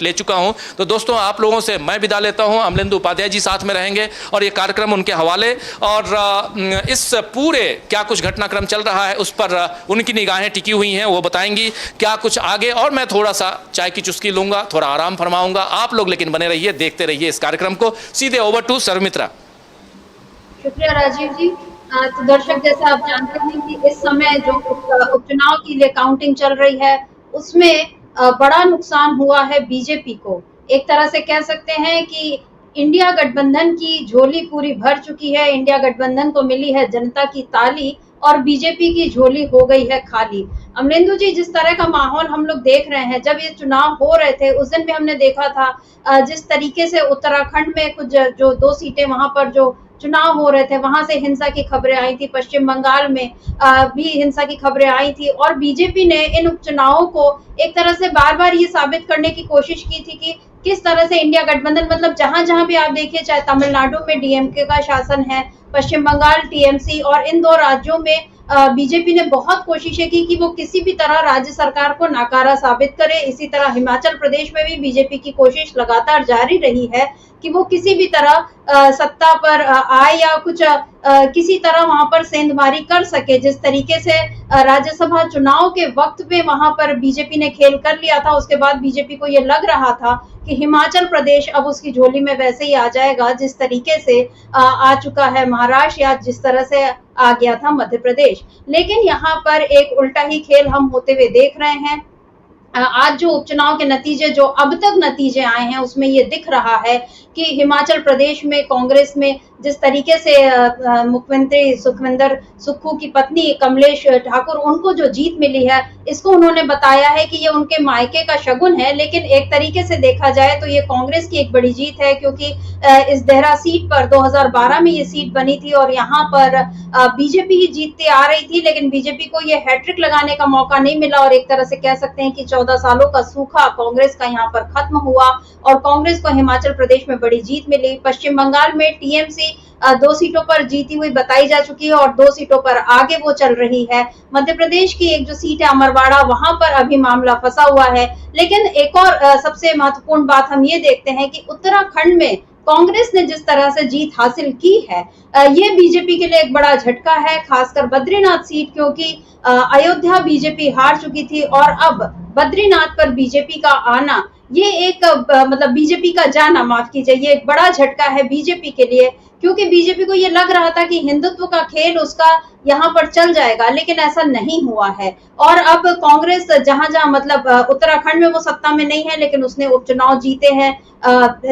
ले चुका हूं। तो दोस्तों आप लोगों से मैं विदा लेता हूं। अमलेंदु उपाध्याय जी साथ में रहेंगे और ये कार्यक्रम उनके हवाले और इस पूरे क्या कुछ घटनाक्रम चल रहा है उस पर उनकी निगाहें टिकी हुई हैं, वो बताएंगी क्या कुछ आगे। और मैं थोड़ा सा चाय की चुस्की लूंगा, थोड़ा आराम फरमाऊंगा। आप लोग लेकिन बने रहिए, देखते रहिए इस कार्यक्रम को। सीधे ओवर टू सर्वमित्रा। शुक्रिया राजीव जी। तो दर्शक, जैसा आप जानते हैं कि इस समय जो उपचुनाव के लिए काउंटिंग चल रही है उसमें बड़ा नुकसान हुआ है बीजेपी को। एक तरह से कह सकते हैं कि इंडिया गठबंधन की झोली पूरी भर चुकी है, इंडिया गठबंधन को मिली है जनता की ताली और बीजेपी की झोली हो गई है खाली। अमलेंदु जी, जिस तरह का माहौल हम लोग देख रहे हैं, जब ये चुनाव हो रहे थे उस दिन भी हमने देखा था जिस तरीके से उत्तराखंड में कुछ जो 2 सीटें वहां पर जो चुनाव हो रहे थे वहां से हिंसा की खबरें आई थी, पश्चिम बंगाल में भी हिंसा की खबरें आई थी और बीजेपी ने इन उपचुनावों को एक तरह से बार बार ये साबित करने की कोशिश की थी कि किस तरह से इंडिया गठबंधन, मतलब जहां जहां भी आप देखिए, चाहे तमिलनाडु में डीएमके का शासन है, पश्चिम बंगाल टीएमसी, और इन 2 राज्यों में बीजेपी ने बहुत कोशिशें की कि वो किसी भी तरह राज्य सरकार को नाकारा साबित करे। इसी तरह हिमाचल प्रदेश में भी बीजेपी की कोशिश लगातार जारी रही है कि वो किसी भी तरह सत्ता पर आए या कुछ किसी तरह वहां पर सेंधमारी कर सके। जिस तरीके से राज्यसभा चुनाव के वक्त में वहां पर बीजेपी ने खेल कर लिया था, उसके बाद बीजेपी को ये लग रहा था कि हिमाचल प्रदेश अब उसकी झोली में वैसे ही आ जाएगा जिस तरीके से आ चुका है महाराष्ट्र या जिस तरह से आ गया था मध्य प्रदेश। लेकिन यहाँ पर एक उल्टा ही खेल हम होते हुए देख रहे हैं। आज जो उपचुनाव के नतीजे, जो अब तक नतीजे आए हैं, उसमें ये दिख रहा है कि हिमाचल प्रदेश में कांग्रेस में जिस तरीके से मुख्यमंत्री सुखविंदर सुक्खू की पत्नी कमलेश ठाकुर, उनको जो जीत मिली है, इसको उन्होंने बताया है कि ये उनके मायके का शगुन है। लेकिन एक तरीके से देखा जाए तो ये कांग्रेस की एक बड़ी जीत है, क्योंकि इस देहरा सीट पर 2012 में ये सीट बनी थी और यहाँ पर बीजेपी ही जीतती आ रही थी, लेकिन बीजेपी को ये हैट्रिक लगाने का मौका नहीं मिला और एक तरह से कह सकते हैं कि 14 सालों का सूखा कांग्रेस का यहाँ पर खत्म हुआ और कांग्रेस को हिमाचल प्रदेश में बड़ी जीत मिली। पश्चिम बंगाल में टीएमसी 2 सीटों पर जीती हुई बताई जा चुकी है और 2 सीटों पर आगे वो चल रही है। मध्य प्रदेश की एक जो सीट है अमरवाड़ा, वहां पर अभी मामला फंसा हुआ है। लेकिन एक और सबसे महत्वपूर्ण बात हम ये देखते हैं कि उत्तराखंड में कांग्रेस ने जिस तरह से जीत हासिल की है, ये बीजेपी के लिए एक बड़ा झटका है, खासकर बद्रीनाथ सीट, क्योंकि अयोध्या बीजेपी हार चुकी थी और अब बद्रीनाथ पर बीजेपी का आना, ये एक मतलब बीजेपी का जाना, माफ कीजिए, ये एक बड़ा झटका है बीजेपी के लिए, क्योंकि बीजेपी को ये लग रहा था कि हिंदुत्व का खेल उसका यहाँ पर चल जाएगा, लेकिन ऐसा नहीं हुआ है। और अब कांग्रेस जहां जहां, मतलब उत्तराखंड में वो सत्ता में नहीं है, लेकिन उसने उपचुनाव जीते हैं।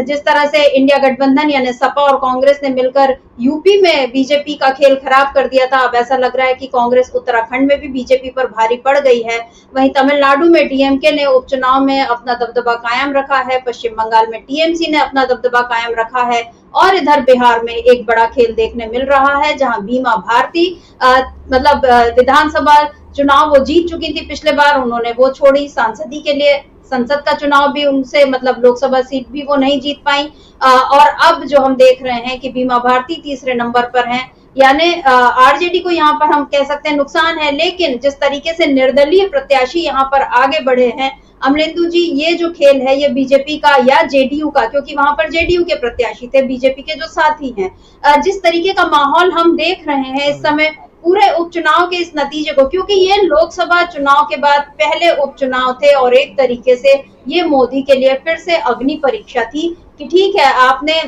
जिस तरह से इंडिया गठबंधन यानी सपा और कांग्रेस ने मिलकर यूपी में बीजेपी का खेल खराब कर दिया था, अब ऐसा लग रहा है कि कांग्रेस उत्तराखंड में भी बीजेपी पर भारी पड़ गई है। वहीं तमिलनाडु में डीएमके ने उपचुनाव में अपना दबदबा कायम रखा है, पश्चिम बंगाल में टीएमसी ने अपना दबदबा कायम रखा है और इधर बिहार में एक बड़ा खेल देखने मिल रहा है, जहां बीमा भारती मतलब विधानसभा चुनाव वो जीत चुकी थी पिछले बार, उन्होंने वो छोड़ी। सांसदी के लिए संसद का चुनाव भी उनसे, मतलब लोकसभा सीट भी वो नहीं जीत पाई। और अब जो हम देख रहे हैं कि बीमा भारती तीसरे नंबर पर हैं, यानी आरजेडी को यहाँ पर हम कह सकते हैं नुकसान है। लेकिन जिस तरीके से निर्दलीय प्रत्याशी यहाँ पर आगे बढ़े हैं अमलेंदु जी, ये जो खेल है ये बीजेपी का या जेडीयू का, क्योंकि वहां पर जेडीयू के प्रत्याशी थे, बीजेपी के जो साथी हैं, जिस तरीके का माहौल हम देख रहे हैं इस समय पूरे उपचुनाव के इस नतीजे को, क्योंकि ये लोकसभा चुनाव के बाद पहले उपचुनाव थे और एक तरीके से ये मोदी के लिए फिर से अग्नि परीक्षा थी कि ठीक है, आपने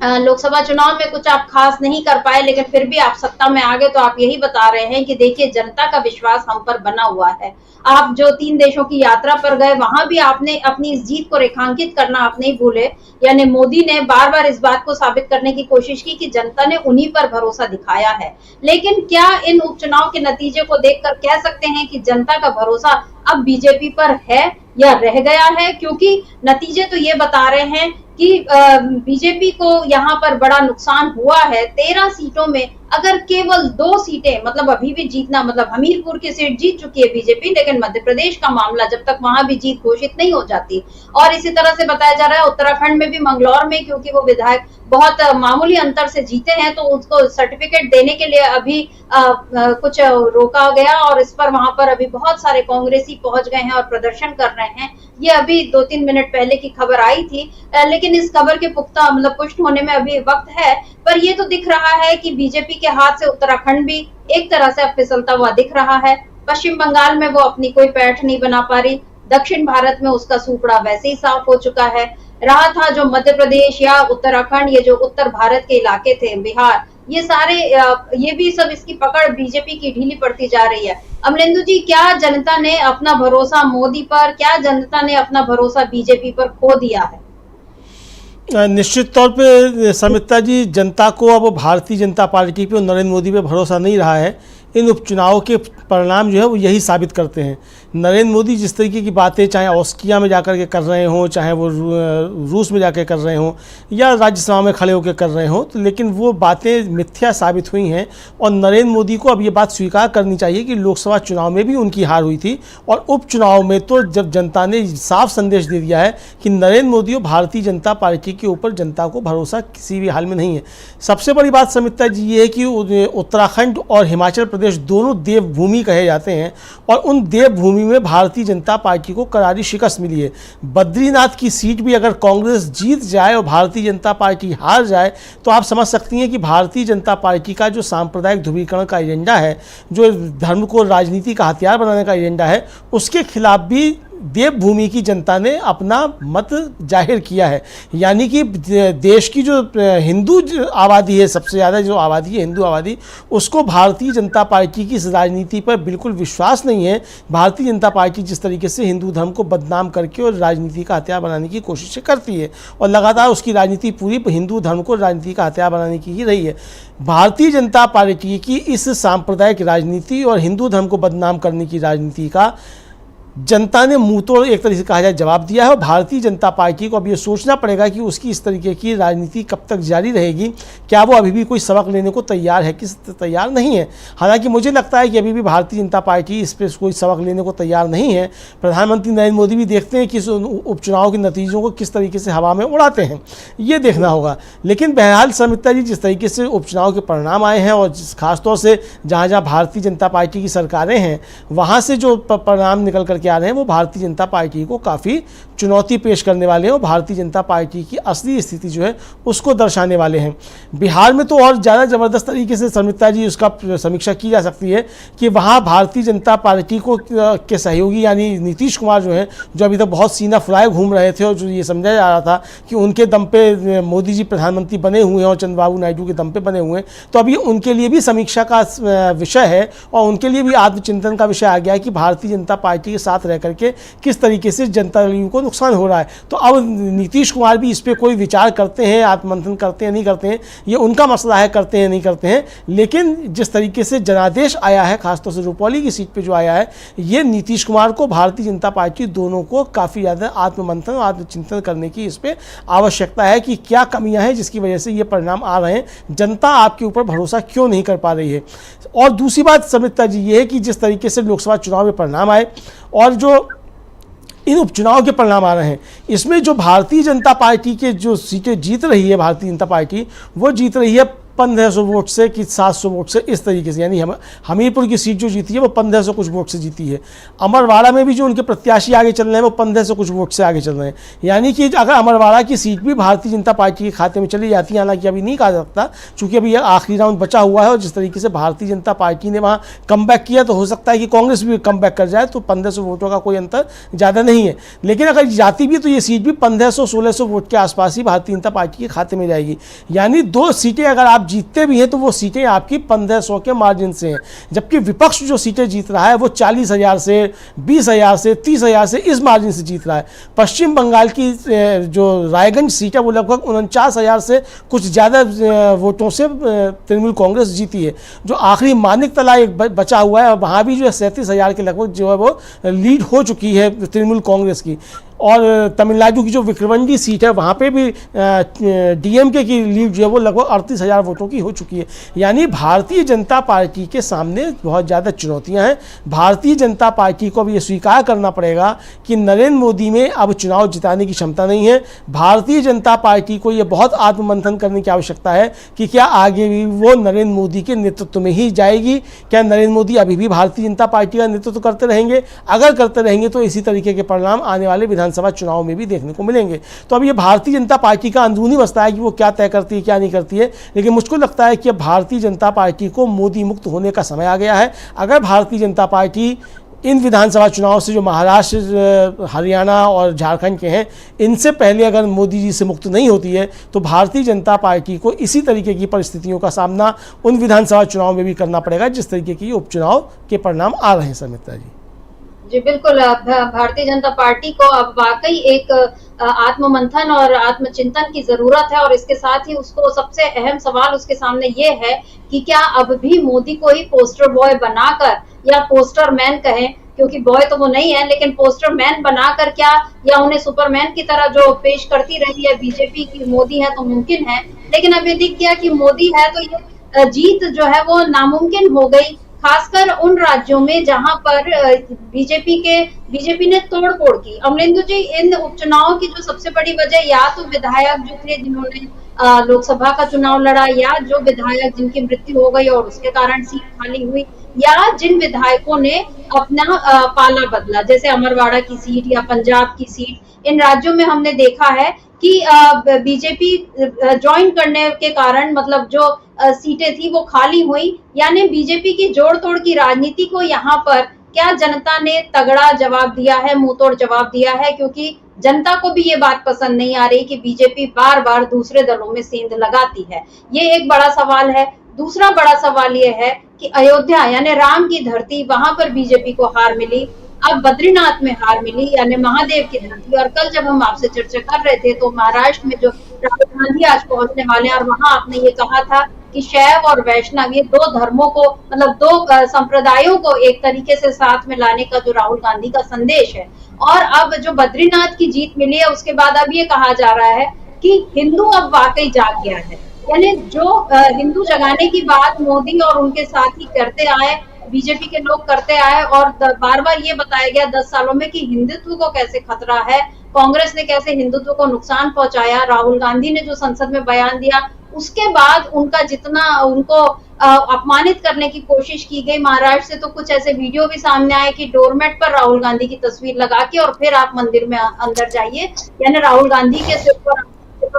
लोकसभा चुनाव में कुछ आप खास नहीं कर पाए, लेकिन फिर भी आप सत्ता में आ गए, तो आप यही बता रहे हैं कि देखिए जनता का विश्वास हम पर बना हुआ है। आप जो 3 देशों की यात्रा पर गए, वहां भी आपने अपनी इस जीत को रेखांकित करना आप नहीं भूले, यानी मोदी ने बार बार इस बात को साबित करने की कोशिश की कि जनता ने उन्हीं पर भरोसा दिखाया है। लेकिन क्या इन उपचुनाव के नतीजे को देखकर कह सकते हैं कि जनता का भरोसा अब बीजेपी पर है या रह गया है? क्योंकि नतीजे तो ये बता रहे हैं कि बीजेपी को यहाँ पर बड़ा नुकसान हुआ है। 13 सीटों में अगर केवल 2 सीटें, मतलब अभी भी जीतना, मतलब हमीरपुर की सीट जीत चुकी है बीजेपी, लेकिन मध्य प्रदेश का मामला जब तक वहां भी जीत घोषित नहीं हो जाती, और इसी तरह से बताया जा रहा है उत्तराखंड में भी, मंगलौर में, क्योंकि वो विधायक बहुत मामूली अंतर से जीते हैं, तो उसको सर्टिफिकेट देने के लिए अभी कुछ रोका गया, और इस पर वहां पर अभी बहुत सारे कांग्रेसी पहुंच गए हैं और प्रदर्शन कर रहे हैं। ये अभी 2-3 मिनट पहले की खबर आई थी, लेकिन इस खबर के पुख्ता मतलब पुष्ट होने में अभी वक्त है। पर ये तो दिख रहा है कि बीजेपी के हाथ से उत्तराखंड भी एक तरह से अब फिसलता हुआ दिख रहा है। पश्चिम बंगाल में वो अपनी कोई पैठ नहीं बना पा रही, दक्षिण भारत में उसका सूपड़ा वैसे ही साफ हो चुका है। रहा था जो मध्य प्रदेश या उत्तराखंड, ये जो उत्तर भारत के इलाके थे, बिहार, ये सारे ये भी सब इसकी पकड़ बीजेपी की ढीली पड़ती जा रही है। अमलेंदु जी, क्या जनता ने अपना भरोसा मोदी पर, क्या जनता ने अपना भरोसा बीजेपी पर खो दिया है? निश्चित तौर पे समिता जी, जनता को अब भारतीय जनता पार्टी पे और नरेंद्र मोदी पे भरोसा नहीं रहा है। इन उपचुनाव के परिणाम जो है वो यही साबित करते हैं। नरेंद्र मोदी जिस तरीके की बातें चाहे ऑस्ट्रिया में जाकर के कर रहे हों, चाहे वो रूस में जाकर कर रहे हों, या राज्यसभा में खड़े होकर कर रहे हों, तो लेकिन वो बातें मिथ्या साबित हुई हैं। और नरेंद्र मोदी को अब ये बात स्वीकार करनी चाहिए कि लोकसभा चुनाव में भी उनकी हार हुई थी, और उपचुनाव में तो जब जनता ने साफ संदेश दे दिया है कि नरेंद्र मोदी और भारतीय जनता पार्टी के ऊपर जनता को भरोसा किसी भी हाल में नहीं है। सबसे बड़ी बात समिता जी ये है कि उत्तराखंड और हिमाचल प्रदेश दोनों देवभूमि कहे जाते हैं, और उन देवभूमि में भारतीय जनता पार्टी को करारी शिकस्त मिली है। बद्रीनाथ की सीट भी अगर कांग्रेस जीत जाए और भारतीय जनता पार्टी हार जाए, तो आप समझ सकती हैं कि भारतीय जनता पार्टी का जो सांप्रदायिक ध्रुवीकरण का एजेंडा है, जो धर्म को राजनीति का हथियार बनाने का एजेंडा है, उसके खिलाफ भी देवभूमि की जनता ने अपना मत जाहिर किया है। यानी कि देश की जो हिंदू आबादी है, सबसे ज़्यादा जो आबादी है हिंदू आबादी, उसको भारतीय जनता पार्टी की इस राजनीति पर बिल्कुल विश्वास नहीं है। भारतीय जनता पार्टी जिस तरीके से हिंदू धर्म को बदनाम करके और राजनीति का हथियार बनाने की कोशिश करती है, और लगातार उसकी राजनीति पूरी हिंदू धर्म को राजनीति का हथियार बनाने की ही रही है। भारतीय जनता पार्टी की इस सांप्रदायिक राजनीति और हिंदू धर्म को बदनाम करने की राजनीति का जनता ने मुंह तोड़ एक तरीके से कहा जाए जवाब दिया है। और भारतीय जनता पार्टी को अब ये सोचना पड़ेगा कि उसकी इस तरीके की राजनीति कब तक जारी रहेगी। क्या वो अभी भी कोई सबक लेने को तैयार है कि तैयार नहीं है? हालांकि मुझे लगता है कि अभी भी भारतीय जनता पार्टी इस पर कोई सबक लेने को तैयार नहीं है। प्रधानमंत्री नरेंद्र मोदी भी देखते हैं कि इस उपचुनाव के नतीजों को किस तरीके से हवा में उड़ाते हैं, ये देखना होगा। लेकिन बहरहाल समिता जी, जिस तरीके से उपचुनाव के परिणाम आए हैं, और खासतौर से जहाँ जहाँ भारतीय जनता पार्टी की सरकारें हैं, वहाँ से जो परिणाम निकल कर आ रहे हैं वो भारतीय जनता पार्टी को काफ़ी चुनौती पेश करने वाले हैं, और भारतीय जनता पार्टी की असली स्थिति जो है उसको दर्शाने वाले हैं। बिहार में तो और ज़्यादा ज़बरदस्त तरीके से समिता जी उसका समीक्षा की जा सकती है कि वहाँ भारतीय जनता पार्टी को के सहयोगी यानी नीतीश कुमार जो है, जो अभी तक बहुत सीना फुलाए घूम रहे थे, और जो ये समझा जा रहा था कि उनके दम पे मोदी जी प्रधानमंत्री बने हुए हैं और चंद्रबाबू नायडू के दम पे बने हुए हैं, तो अभी उनके लिए भी समीक्षा का विषय है, और उनके लिए भी आत्मचिंतन का विषय आ गया है कि भारतीय जनता पार्टी के साथ रह करके किस तरीके से जनता को नुकसान हो रहा है। तो अब नीतीश कुमार भी इस पे कोई विचार करते हैं, आत्ममंथन करते हैं नहीं करते हैं, ये उनका मसला है, करते हैं नहीं करते हैं। लेकिन जिस तरीके से जनादेश आया है, खासतौर से रुपौली की सीट पे जो आया है, ये नीतीश कुमार को, भारतीय जनता पार्टी दोनों को काफ़ी ज़्यादा आत्ममंथन और आत्मचिंतन करने की इस पर आवश्यकता है कि क्या कमियाँ हैं जिसकी वजह से ये परिणाम आ रहे हैं, जनता आपके ऊपर भरोसा क्यों नहीं कर पा रही है। और दूसरी बात समिता जी ये है कि जिस तरीके से लोकसभा चुनाव में परिणाम आए और जो इन उपचुनाव के परिणाम आ रहे हैं, इसमें जो भारतीय जनता पार्टी के जो सीटें जीत रही है भारतीय जनता पार्टी, वो जीत रही है 1500 वोट से कि 700 वोट से, इस तरीके से। यानी हमीरपुर की सीट जो जीती है वो 1500 कुछ वोट से जीती है। अमरवाड़ा में भी जो उनके प्रत्याशी आगे चल रहे हैं वो 1500 कुछ वोट से आगे चल रहे हैं। यानी कि अगर अमरवाड़ा की सीट भी भारतीय जनता पार्टी के खाते में चली जाती है, हालांकि अभी नहीं कहा जा सकता क्योंकि अभी यह आखिरी राउंड बचा हुआ है, और जिस तरीके से भारतीय जनता पार्टी ने वहाँ कम बैक किया, तो हो सकता है कि कांग्रेस भी कम बैक कर जाए, तो 1500 वोटों का कोई अंतर ज़्यादा नहीं है। लेकिन अगर जाती भी तो ये सीट भी 1500-1600 वोट के आसपास ही भारतीय जनता पार्टी के खाते में जाएगी। यानी 2 सीटें अगर आप जीतते भी हैं तो वो सीटें आपकी 1500 के मार्जिन से हैं, जबकि विपक्ष जो सीटें जीत रहा है वो 40,000 से 20,000 से 30,000 से इस मार्जिन से जीत रहा है। पश्चिम बंगाल की जो रायगंज सीट है वो लगभग 49,000 से कुछ ज़्यादा वोटों से तृणमूल कांग्रेस जीती है। जो आखिरी मानिक तला एक बचा हुआ है, वहाँ भी जो है 37,000 के लगभग जो है वो लीड हो चुकी है तृणमूल कांग्रेस की। और तमिलनाडु की जो विक्रमंडी सीट है वहाँ पे भी डीएमके की लीड जो है वो लगभग 38,000 वोटों की हो चुकी है। यानी भारतीय जनता पार्टी के सामने बहुत ज़्यादा चुनौतियाँ हैं। भारतीय जनता पार्टी को अब ये स्वीकार करना पड़ेगा कि नरेंद्र मोदी में अब चुनाव जिताने की क्षमता नहीं है। भारतीय जनता पार्टी को ये बहुत आत्ममंथन करने की आवश्यकता है कि क्या आगे भी वो नरेंद्र मोदी के नेतृत्व में ही जाएगी, क्या नरेंद्र मोदी अभी भी भारतीय जनता पार्टी का नेतृत्व करते रहेंगे। अगर करते रहेंगे तो इसी तरीके के परिणाम आने वाले विधानसभा चुनाव में भी देखने को मिलेंगे। तो अब ये भारतीय जनता पार्टी का अंदरूनी मसला है कि वो क्या तय करती है क्या नहीं करती है, लेकिन मुझको लगता है कि भारतीय जनता पार्टी को मोदी मुक्त होने का समय आ गया है। अगर भारतीय जनता पार्टी इन विधानसभा चुनाव से जो महाराष्ट्र, हरियाणा और झारखंड के हैं, इनसे पहले अगर मोदी जी से मुक्त नहीं होती है तो भारतीय जनता पार्टी को इसी तरीके की परिस्थितियों का सामना उन विधानसभा चुनाव में भी करना पड़ेगा जिस तरीके की उपचुनाव के परिणाम आ रहे हैं। समिता जी जी बिल्कुल, भारतीय जनता पार्टी को अब वाकई एक आत्ममंथन और आत्मचिंतन की जरूरत है, और इसके साथ ही उसको सबसे अहम सवाल उसके सामने ये है कि क्या अब भी मोदी को ही पोस्टर बॉय बनाकर, या पोस्टर मैन कहें क्योंकि बॉय तो वो नहीं है, लेकिन पोस्टर मैन बनाकर क्या, या उन्हें सुपरमैन की तरह जो पेश करती रही है बीजेपी की मोदी है तो मुमकिन है। लेकिन अब ये दिख गया कि मोदी है तो ये जीत जो है वो नामुमकिन हो गई, खासकर उन राज्यों में जहां पर बीजेपी ने तोड़फोड़ की। अमलेंदु जी, इन उपचुनावों की जो सबसे बड़ी वजह या तो विधायक जो थे जिन्होंने लोकसभा का चुनाव लड़ा, या जो विधायक जिनकी मृत्यु हो गई और उसके कारण सीट खाली हुई, या जिन विधायकों ने अपना पाला बदला, जैसे अमरवाड़ा की सीट या पंजाब की सीट। इन राज्यों में हमने देखा है कि बीजेपी ज्वाइन करने के कारण मतलब जो सीटें थी वो खाली हुई। यानी बीजेपी की जोड़ तोड़ की राजनीति को यहाँ पर क्या जनता ने तगड़ा जवाब दिया है, मुंह तोड़ जवाब दिया है, क्योंकि जनता को भी ये बात पसंद नहीं आ रही कि बीजेपी बार बार दूसरे दलों में सेंध लगाती है। ये एक बड़ा सवाल है। दूसरा बड़ा सवाल ये है कि अयोध्या यानी राम की धरती, वहां पर बीजेपी को हार मिली। अब बद्रीनाथ में हार मिली यानी महादेव की धरती। और कल जब हम आपसे चर्चा कर रहे थे तो महाराष्ट्र में जो राहुल गांधी आज पहुंचने वाले हैं, और वहां आपने ये कहा था कि शैव और वैष्णव ये दो धर्मों को, मतलब दो संप्रदायों को एक तरीके से साथ में लाने का जो राहुल गांधी का संदेश है। और अब जो बद्रीनाथ की जीत मिली है उसके बाद अब ये कहा जा रहा है कि हिंदू अब वाकई जाग गया है। यानी जो हिंदू जगाने की बात मोदी और उनके साथी करते आए, बीजेपी के लोग करते आए, और बार बार ये बताया गया 10 सालों में कि हिंदुत्व को कैसे खतरा है, कांग्रेस ने कैसे हिंदुत्व को नुकसान पहुंचाया, राहुल गांधी ने जो संसद में बयान दिया उसके बाद उनका जितना उनको अपमानित करने की कोशिश की गई। महाराष्ट्र से तो कुछ ऐसे वीडियो भी सामने आए कि डोरमेट पर राहुल गांधी की तस्वीर लगा के और फिर आप मंदिर में अंदर जाइए, यानी राहुल गांधी के सिर पर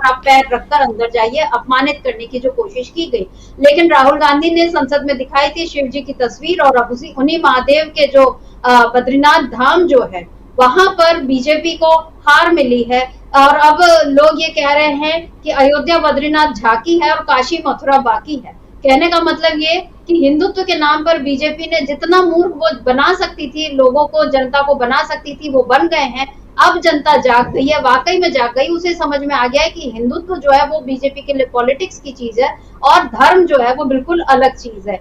आप पैर रखकर अंदर जाइए, अपमानित करने की जो कोशिश की गई। लेकिन राहुल गांधी ने संसद में दिखाई थी शिव जी की तस्वीर, और अब उन्हीं महादेव के जो बद्रीनाथ धाम जो है वहां पर बीजेपी को हार मिली है। और अब लोग ये कह रहे हैं कि अयोध्या बद्रीनाथ झांकी है और काशी मथुरा बाकी है। कहने का मतलब ये कि हिंदुत्व के नाम पर बीजेपी ने जितना मूर्ख वो बना सकती थी, लोगों को, जनता को बना सकती थी, वो बन गए हैं। अब जनता जाग गई है, वाकई में जाग गई। उसे समझ में आ गया है कि हिंदुत्व जो है वो बीजेपी के लिए पॉलिटिक्स की चीज है और धर्म जो है वो बिल्कुल अलग चीज है।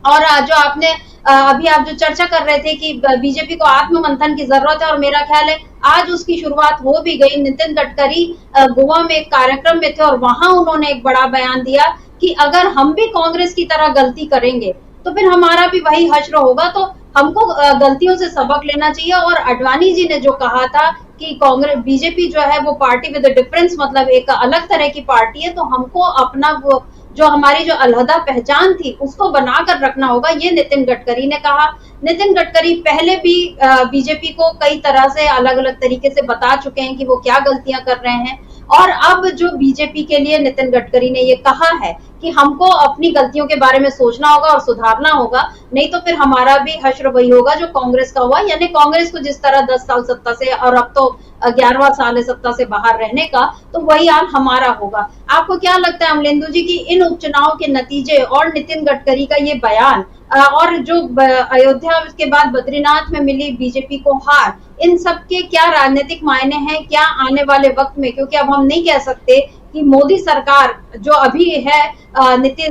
और जो आपने अभी आप जो चर्चा कर रहे थे कि बीजेपी को आत्ममंथन की जरूरत है, और मेरा ख्याल है आज उसकी शुरुआत हो भी गई। नितिन गडकरी गोवा में एक कार्यक्रम में थे और वहां उन्होंने एक बड़ा बयान दिया कि अगर हम भी कांग्रेस की तरह गलती करेंगे तो फिर हमारा भी वही हश्र होगा, तो हमको गलतियों से सबक लेना चाहिए। और अडवाणी जी ने जो कहा था कि कांग्रेस बीजेपी जो है वो पार्टी विद डिफरेंस, मतलब एक अलग तरह की पार्टी है, तो हमको अपना वो जो हमारी जो अलहदा पहचान थी उसको बनाकर रखना होगा, ये नितिन गडकरी ने कहा। नितिन गडकरी पहले भी बीजेपी को कई तरह से अलग अलग तरीके से बता चुके हैं कि वो क्या गलतियां कर रहे हैं, और अब जो बीजेपी के लिए नितिन गडकरी ने ये कहा है कि हमको अपनी गलतियों के बारे में सोचना होगा और सुधारना होगा, नहीं तो फिर हमारा भी हश्र वही होगा जो कांग्रेस का हुआ। यानी कांग्रेस को जिस तरह 10 साल सत्ता से और अब तो 11वां साल है सत्ता से बाहर रहने का, तो वही हाल हमारा होगा। आपको क्या लगता है अमलेंदु जी की इन उपचुनाव के नतीजे और नितिन गडकरी का ये बयान और जो अयोध्या के बाद बद्रीनाथ में मिली बीजेपी को हार, इन सब के क्या राजनीतिक मायने हैं, क्या आने वाले वक्त में? क्योंकि अब हम नहीं कह सकते कि मोदी सरकार जो अभी है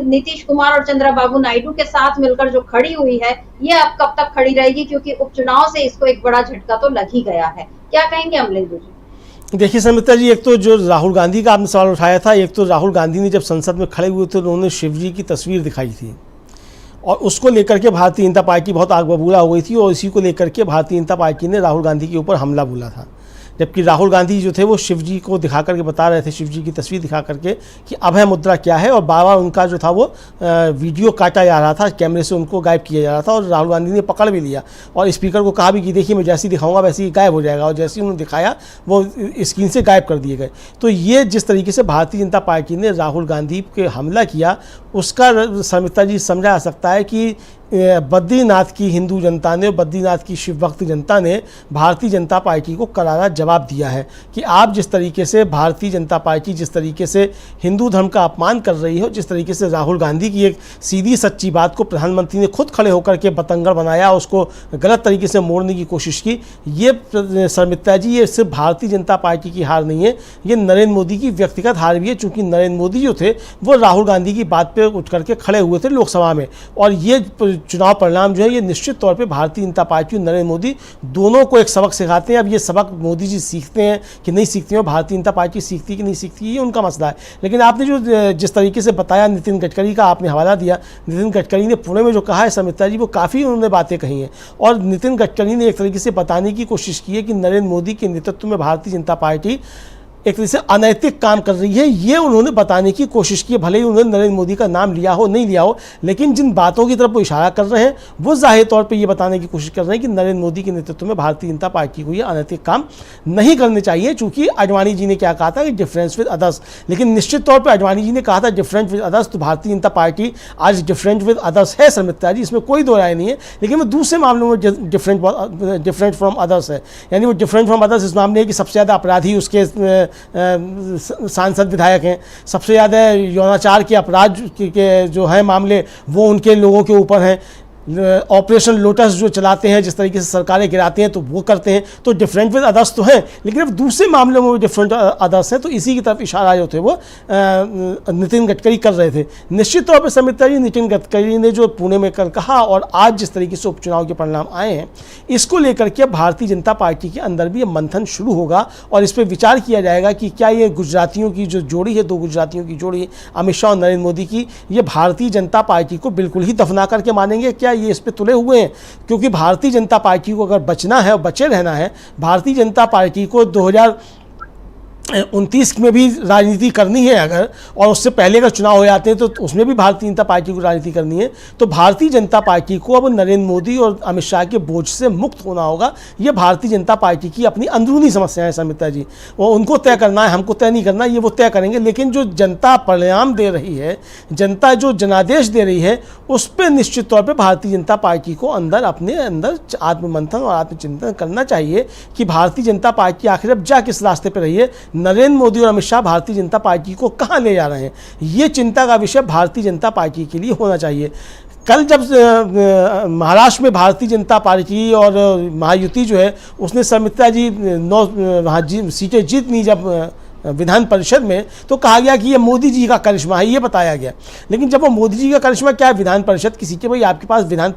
नीतीश कुमार और चंद्रबाबू नायडू के साथ मिलकर जो खड़ी हुई है, ये अब कब तक खड़ी रहेगी, क्योंकि उपचुनाव से इसको एक बड़ा झटका तो लग ही गया है। क्या कहेंगे अमलेंदु जी? देखिए समिता जी, एक तो जो राहुल गांधी का आपने सवाल उठाया था, एक तो राहुल गांधी ने जब संसद में खड़े हुए थे तो उन्होंने शिव जी की तस्वीर दिखाई थी और उसको लेकर के भारतीय जनता पार्टी बहुत आग बबूला हो गई थी और इसी को लेकर के भारतीय जनता पार्टी ने राहुल गांधी के ऊपर हमला बोला था। जबकि राहुल गांधी जो थे वो शिव जी को दिखा करके बता रहे थे, शिव जी की तस्वीर दिखा करके कि अभय मुद्रा क्या है, और बार बार उनका जो था वो वीडियो काटा जा रहा था, कैमरे से उनको गायब किया जा रहा था और राहुल गांधी ने पकड़ भी लिया और स्पीकर को कहा भी कि देखिए मैं जैसे ही दिखाऊंगा वैसे ही गायब हो जाएगा, और जैसे ही उन्होंने दिखाया वो स्क्रीन से गायब कर दिए गए। तो ये जिस तरीके से भारतीय जनता पार्टी ने राहुल गांधी पे हमला किया उसका समिता जी समझा जा सकता है कि बद्रीनाथ की हिंदू जनता ने, बद्रीनाथ की शिव भक्त जनता ने भारतीय जनता पार्टी को करारा जवाब दिया है कि आप जिस तरीके से भारतीय जनता पार्टी जिस तरीके से हिंदू धर्म का अपमान कर रही हो, जिस तरीके से राहुल गांधी की एक सीधी सच्ची बात को प्रधानमंत्री ने खुद खड़े होकर के बतंगड़ बनाया, उसको गलत तरीके से मोड़ने की कोशिश की, ये शर्मिष्ठा जी ये सिर्फ भारतीय जनता पार्टी की हार नहीं है, ये नरेंद्र मोदी की व्यक्तिगत हार भी है। चूँकि नरेंद्र मोदी जो थे वो राहुल गांधी की बात पर उठ करके खड़े हुए थे लोकसभा में, और ये चुनाव परिणाम जो है ये निश्चित तौर पे भारतीय जनता पार्टी और नरेंद्र मोदी दोनों को एक सबक सिखाते हैं। अब ये सबक मोदी जी सीखते हैं कि नहीं सीखते हैं, भारतीय जनता पार्टी सीखती है कि नहीं सीखती है, ये उनका मसला है। लेकिन आपने जो जिस तरीके से बताया, नितिन गडकरी का आपने हवाला दिया, नितिन गडकरी ने पुणे में जो कहा है समिता जी, वो काफ़ी उन्होंने बातें कही हैं और नितिन गडकरी ने एक तरीके से बताने की कोशिश की है कि नरेंद्र मोदी के नेतृत्व में भारतीय जनता पार्टी एक तरह से अनैतिक काम कर रही है, ये उन्होंने बताने की कोशिश की है। भले ही उन्होंने नरेंद्र मोदी का नाम लिया हो नहीं लिया हो, लेकिन जिन बातों की तरफ वो इशारा कर रहे हैं वो जाहिर तौर पे ये बताने की कोशिश कर रहे हैं कि नरेंद्र मोदी के नेतृत्व में भारतीय जनता पार्टी को ये अनैतिक काम नहीं करने चाहिए। चूँकि आडवाणी जी ने क्या कहा था कि डिफरेंस विद अदर्स, लेकिन निश्चित तौर पर आडवाणी जी ने कहा था डिफरेंट विद अदर्स, तो भारतीय जनता पार्टी आज डिफरेंट विद अदर्स है शर्मिष्ठा जी, इसमें कोई दो राय नहीं है। लेकिन वो दूसरे मामलों में डिफरेंट फ्रॉम अदर्स है, यानी वो डिफरेंट फ्रॉम अदर्स इस मामले कि सबसे ज़्यादा अपराधी उसके सांसद विधायक हैं, सबसे ज़्यादा यौनाचार के अपराध के जो है मामले वो उनके लोगों के ऊपर हैं, ऑपरेशन लोटस जो चलाते हैं, जिस तरीके से सरकारें गिराते हैं तो वो करते हैं, तो डिफरेंट विद अदर्स तो हैं, लेकिन अब दूसरे मामलों में डिफरेंट अदर्स हैं। तो इसी की तरफ इशारा जो थे वो नितिन गडकरी कर रहे थे। निश्चित तौर पर समिता जी, नितिन गडकरी ने जो पुणे में कल कहा और आज जिस तरीके से उपचुनाव के परिणाम आए हैं, इसको लेकर के भारतीय जनता पार्टी के अंदर भी मंथन शुरू होगा और इस पर विचार किया जाएगा कि क्या ये गुजरातियों की जो जोड़ी है, दो गुजरातियों की जोड़ी अमित शाह और नरेंद्र मोदी की, ये भारतीय जनता पार्टी को बिल्कुल ही दफना करके मानेंगे, क्या ये इस पे तुले हुए हैं? क्योंकि भारतीय जनता पार्टी को अगर बचना है और बचे रहना है, भारतीय जनता पार्टी को 2029 में भी राजनीति करनी है अगर, और उससे पहले अगर चुनाव हो जाते हैं तो उसमें भी भारतीय जनता पार्टी को राजनीति करनी है, तो भारतीय जनता पार्टी को अब नरेंद्र मोदी और अमित शाह के बोझ से मुक्त होना होगा। ये भारतीय जनता पार्टी की अपनी अंदरूनी समस्या है समिता जी, वो उनको तय करना है, हमको तय नहीं करना, ये वो तय करेंगे। लेकिन जो जनता परिणाम दे रही है, जनता जो जनादेश दे रही है, उस पर निश्चित तौर पर भारतीय जनता पार्टी को अपने अंदर आत्ममंथन और आत्मचिंतन करना चाहिए कि भारतीय जनता पार्टी आखिर अब जा किस रास्ते पर रही है, नरेंद्र मोदी और अमित शाह भारतीय जनता पार्टी को कहां ले जा रहे हैं। ये चिंता का विषय भारतीय जनता पार्टी के लिए होना चाहिए। कल जब महाराष्ट्र में भारतीय जनता पार्टी और महायुति जो है उसने समिता जी 9 सीटें जीत ली जब विधान परिषद में, तो कहा गया कि ये मोदी जी का करिश्मा है, ये बताया गया। लेकिन जब वो मोदी जी का करिश्मा क्या है, विधान परिषद की सीटें, भाई आपके पास विधान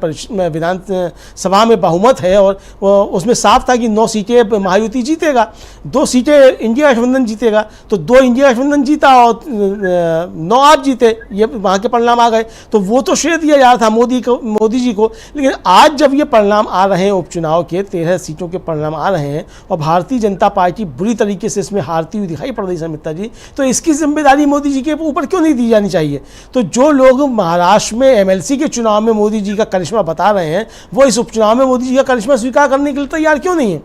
सभा में बहुमत है और उसमें साफ था कि 9 सीटें महायुति जीतेगा, 2 सीटें इंडिया गठबंधन जीतेगा, तो 2 इंडिया गठबंधन जीता और 9 आप जीते, ये वहाँ के परिणाम आ गए। तो वो तो श्रेय दिया जा रहा था मोदी जी को। लेकिन आज जब ये परिणाम आ रहे हैं, उपचुनाव के 13 सीटों के परिणाम आ रहे हैं और भारतीय जनता पार्टी बुरी तरीके से इसमें हारती हुई दिखाई पड़ रही समिता जी, तो इसकी जिम्मेदारी मोदी जी के ऊपर क्यों नहीं दी जानी चाहिए? तो जो लोग महाराष्ट्र में एमएलसी के चुनाव में मोदी जी का करिश्मा बता रहे हैं, वो इस उपचुनाव में मोदी जी का करिश्मा स्वीकार करने के लिए तैयार क्यों नहीं है?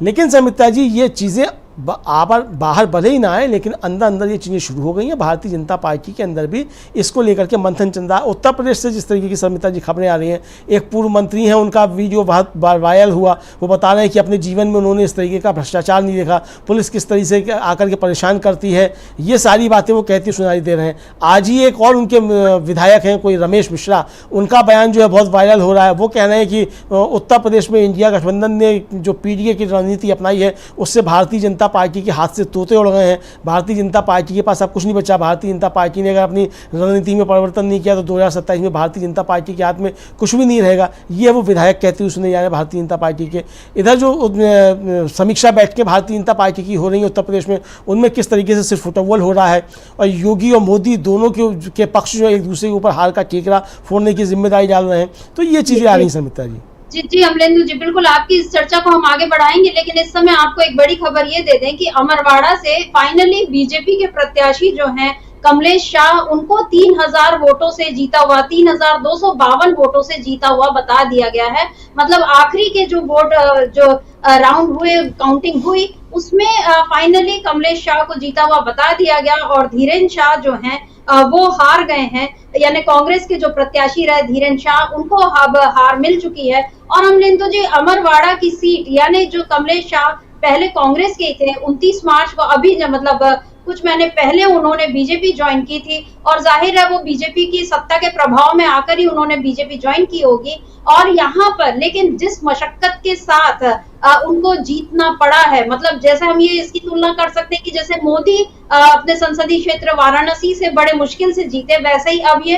लेकिन समिता जी, ये चीज़ें बाहर भले ही ना आए, लेकिन अंदर अंदर ये चीज़ें शुरू हो गई हैं। भारतीय जनता पार्टी के अंदर भी इसको लेकर के मंथन चल रहा है। उत्तर प्रदेश से जिस तरीके की समिता जी खबरें आ रही हैं, एक पूर्व मंत्री हैं, उनका वीडियो बहुत बार वायरल हुआ, वो बता रहे हैं कि अपने जीवन में उन्होंने इस तरीके का भ्रष्टाचार नहीं देखा, पुलिस किस तरीके से आकर के परेशान करती है, ये सारी बातें वो कहती सुनाई दे रहे हैं। आज ही एक और उनके विधायक हैं कोई रमेश मिश्रा, उनका बयान जो है बहुत वायरल हो रहा है। वो कह रहे हैं कि उत्तर प्रदेश में इंडिया गठबंधन ने जो पीडीए की रणनीति अपनाई है, उससे भारतीय जनता जनता पार्टी के हाथ से तोते उड़ गए हैं। भारतीय जनता पार्टी के पास अब कुछ नहीं बचा। भारतीय जनता पार्टी ने अगर अपनी रणनीति में परिवर्तन नहीं किया तो 2027 में भारतीय जनता पार्टी के हाथ में कुछ भी नहीं रहेगा। ये वो विधायक कहते हुए सुने जा रहे हैं भारतीय जनता पार्टी के। इधर जो समीक्षा बैठकें भारतीय जनता पार्टी की हो रही है उत्तर प्रदेश में, उनमें किस तरीके से सिर्फ फुटबॉल हो रहा है और योगी और मोदी दोनों के पक्ष जो एक दूसरे के ऊपर हार का ठेकरा फोड़ने की जिम्मेदारी डाल रहे हैं। तो ये चीज़ें आ रही हैं समिता जी। जी अमलेंदु जी, बिल्कुल आपकी इस चर्चा को हम आगे बढ़ाएंगे, लेकिन इस समय आपको एक बड़ी खबर ये दे दें कि अमरवाड़ा से फाइनली बीजेपी के प्रत्याशी जो हैं कमलेश शाह, उनको 3000 वोटों से जीता हुआ, 3252 वोटों से जीता हुआ बता दिया गया है। मतलब आखिरी के जो वोट जो राउंड हुए, काउंटिंग हुई, उसमें फाइनली कमलेश शाह को जीता हुआ बता दिया गया और धीरेन्द्र शाह जो हैं वो हार गए हैं। यानी कांग्रेस के जो प्रत्याशी रहे धीरेन्द्र शाह, उनको अब हार मिल चुकी है। और अमलेंदु जी, अमरवाड़ा की सीट यानी जो कमलेश शाह पहले कांग्रेस के थे, 29 मार्च को अभी मतलब कुछ महीने पहले उन्होंने बीजेपी ज्वाइन की थी और जाहिर है वो बीजेपी की सत्ता के प्रभाव में आकर ही उन्होंने बीजेपी ज्वाइन की होगी। और यहाँ पर लेकिन जिस मशक्कत के साथ उनको जीतना पड़ा है, मतलब जैसे हम ये इसकी तुलना कर सकते हैं कि जैसे मोदी अपने संसदीय क्षेत्र वाराणसी से बड़े मुश्किल से जीते, वैसे ही अब ये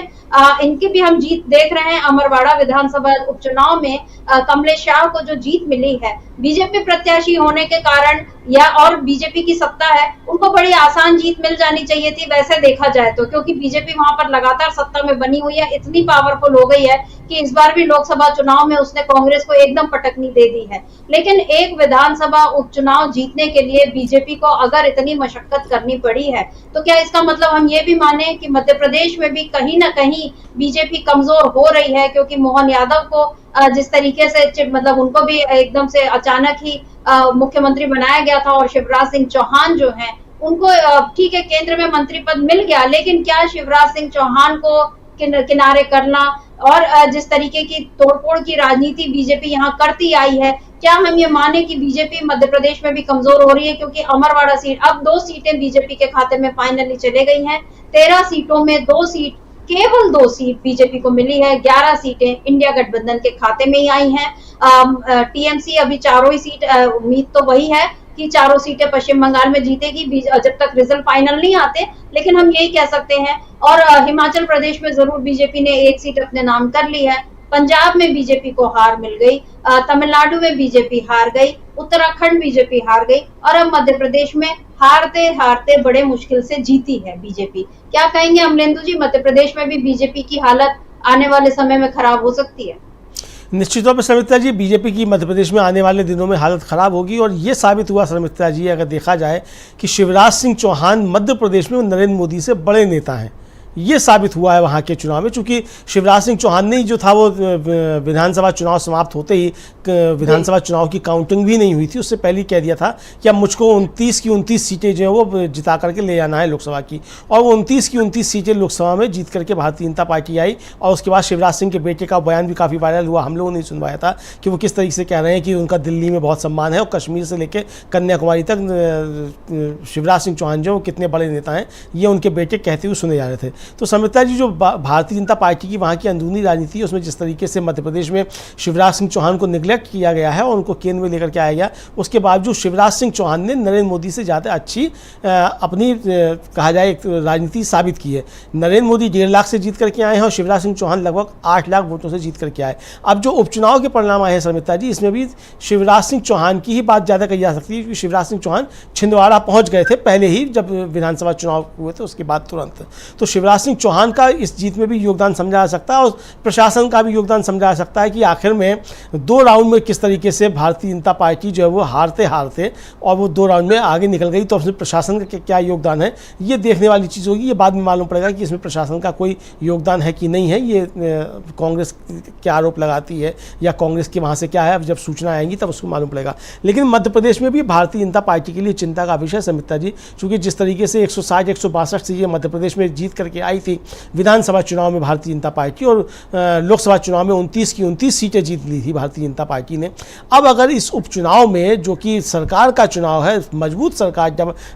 इनकी भी हम जीत देख रहे हैं। अमरवाड़ा विधानसभा उपचुनाव में कमलेश शाह को जो जीत मिली है बीजेपी प्रत्याशी होने के कारण या और बीजेपी की सत्ता है, उनको बड़ी आसान जीत मिल जानी चाहिए थी वैसे देखा जाए तो, क्योंकि बीजेपी वहां पर लगातार सत्ता में बनी हुई है, इतनी पावरफुल हो गई है कि इस बार भी लोकसभा चुनाव में उसने कांग्रेस को एकदम पटकनी दे दी है। लेकिन एक विधानसभा उपचुनाव जीतने के लिए बीजेपी को अगर इतनी मशक्कत करनी पड़ी है तो क्या इसका मतलब हम ये भी माने कि मध्य प्रदेश में भी कहीं ना कहीं बीजेपी कमजोर हो रही है? क्योंकि मोहन यादव को जिस तरीके से मतलब उनको भी एकदम से अचानक ही मुख्यमंत्री बनाया गया था और शिवराज सिंह चौहान जो हैं उनको ठीक है केंद्र में मंत्री पद मिल गया, लेकिन क्या शिवराज सिंह चौहान को किनारे करना और जिस तरीके की तोड़फोड़ की राजनीति बीजेपी यहाँ करती आई है, क्या हम ये माने कि बीजेपी मध्य प्रदेश में भी कमजोर हो रही है? क्योंकि अमरवाड़ा सीट अब 2 सीटें बीजेपी के खाते में फाइनली चले गई हैं। 13 सीटों में केवल 2 सीट बीजेपी को मिली है, 11 सीटें इंडिया गठबंधन के खाते में ही आई हैं। टीएमसी अभी चारों ही सीट, उम्मीद तो वही है कि चारों सीटें पश्चिम बंगाल में जीतेगी जब तक रिजल्ट फाइनल नहीं आते, लेकिन हम यही कह सकते हैं। और हिमाचल प्रदेश में जरूर बीजेपी ने 1 सीट अपने नाम कर ली है, पंजाब में बीजेपी को हार मिल गई, तमिलनाडु में बीजेपी हार गई, उत्तराखंड बीजेपी हार गई और अब मध्य प्रदेश में हारते हारते बड़े मुश्किल से जीती है बीजेपी। क्या कहेंगे अमलेंदु जी, मध्य प्रदेश में भी बीजेपी की हालत आने वाले समय में खराब हो सकती है? निश्चित तौर पर शर्मिष्ठा जी, बीजेपी की मध्य प्रदेश में आने वाले दिनों में हालत ख़राब होगी और ये साबित हुआ शर्मिष्ठा जी, अगर देखा जाए कि शिवराज सिंह चौहान मध्य प्रदेश में नरेंद्र मोदी से बड़े नेता हैं। ये साबित हुआ है वहाँ के चुनाव में, चूँकि शिवराज सिंह चौहान ने जो था वो विधानसभा चुनाव समाप्त होते ही विधानसभा चुनाव की काउंटिंग भी नहीं हुई थी, उससे पहले ही कह दिया था कि अब मुझको 29 की 29 सीटें जो है वो जिता करके ले जाना है लोकसभा की। और वो 29 की 29 सीटें लोकसभा में जीत करके भारतीय जनता पार्टी आई। और उसके बाद शिवराज सिंह के बेटे का बयान भी काफ़ी वायरल हुआ, हम लोगों ने सुनवाया था कि वो किस तरीके से कह रहे हैं कि उनका दिल्ली में बहुत सम्मान है और कश्मीर से लेकर कन्याकुमारी तक शिवराज सिंह चौहान जो कितने बड़े नेता हैं ये उनके बेटे कहते हुए सुने जा रहे थे। तो शर्मिष्ठा जी, जो भारतीय जनता पार्टी की वहाँ की अंदरूनी राजनीति है उसमें जिस तरीके से मध्य प्रदेश में शिवराज सिंह चौहान को निगलेक्ट किया गया है और उनको केंद्र में लेकर के आया गया, उसके बावजूद शिवराज सिंह चौहान ने नरेंद्र मोदी से ज़्यादा अच्छी अपनी कहा जाए एक राजनीति साबित की है। नरेंद्र मोदी 1.5 लाख से जीत करके आए हैं और शिवराज सिंह चौहान लगभग 8 लाख वोटों से जीत करके आए। अब जो उपचुनाव के परिणाम आए हैं शर्मिष्ठा जी, इसमें भी शिवराज सिंह चौहान की ही बात ज़्यादा कही जा सकती है, क्योंकि शिवराज सिंह चौहान छिंदवाड़ा पहुँच गए थे पहले ही, जब विधानसभा चुनाव हुए थे उसके बाद तुरंत। तो शिवराज सिंह चौहान का इस जीत में भी योगदान समझा जा सकता है और प्रशासन का भी योगदान समझा जा सकता है कि आखिर में 2 राउंड में किस तरीके से भारतीय जनता पार्टी जो है वो हारते हारते और वो 2 राउंड में आगे निकल गई। तो उसमें प्रशासन का क्या योगदान है ये देखने वाली चीज़ होगी। ये बाद में मालूम पड़ेगा कि इसमें प्रशासन का कोई योगदान है कि नहीं है। ये कांग्रेस क्या आरोप लगाती है या कांग्रेस के वहाँ से क्या है, अब जब सूचना आएंगी तब उसको मालूम पड़ेगा। लेकिन मध्य प्रदेश में भी भारतीय जनता पार्टी के लिए चिंता का विषय शर्मिष्ठा जी, चूँकि जिस तरीके से 160-162 सीटें मध्य प्रदेश में जीत करके आई थी। विधानसभा चुनाव में भारतीय जनता पार्टी और लोकसभा चुनाव में 29 की 29 सीटें जीत ली थी भारतीय जनता पार्टी ने। अब अगर इस उपचुनाव में, जो कि सरकार का चुनाव है, मजबूत सरकार,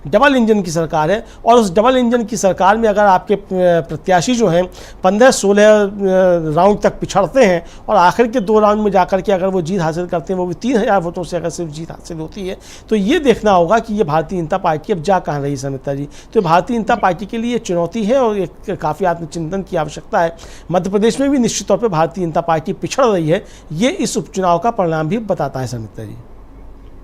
डबल इंजन की सरकार है, और उस डबल इंजन की सरकार में अगर आपके प्रत्याशी जो हैं 15-16 राउंड तक पिछड़ते हैं और आखिर के 2 राउंड में जाकर के अगर वो जीत हासिल करते हैं, वो भी 3000 वोटों से अगर सिर्फ जीत हासिल होती है, तो ये देखना होगा कि ये भारतीय जनता पार्टी अब जा कहाँ रही समिता जी। तो भारतीय जनता पार्टी के लिए चुनौती है और एक काफ़ी आत्मचिंतन की आवश्यकता है। मध्य प्रदेश में भी निश्चित तौर पर भारतीय जनता पार्टी पिछड़ रही है, ये इस उपचुनाव का परिणाम भी बताता है समिता जी।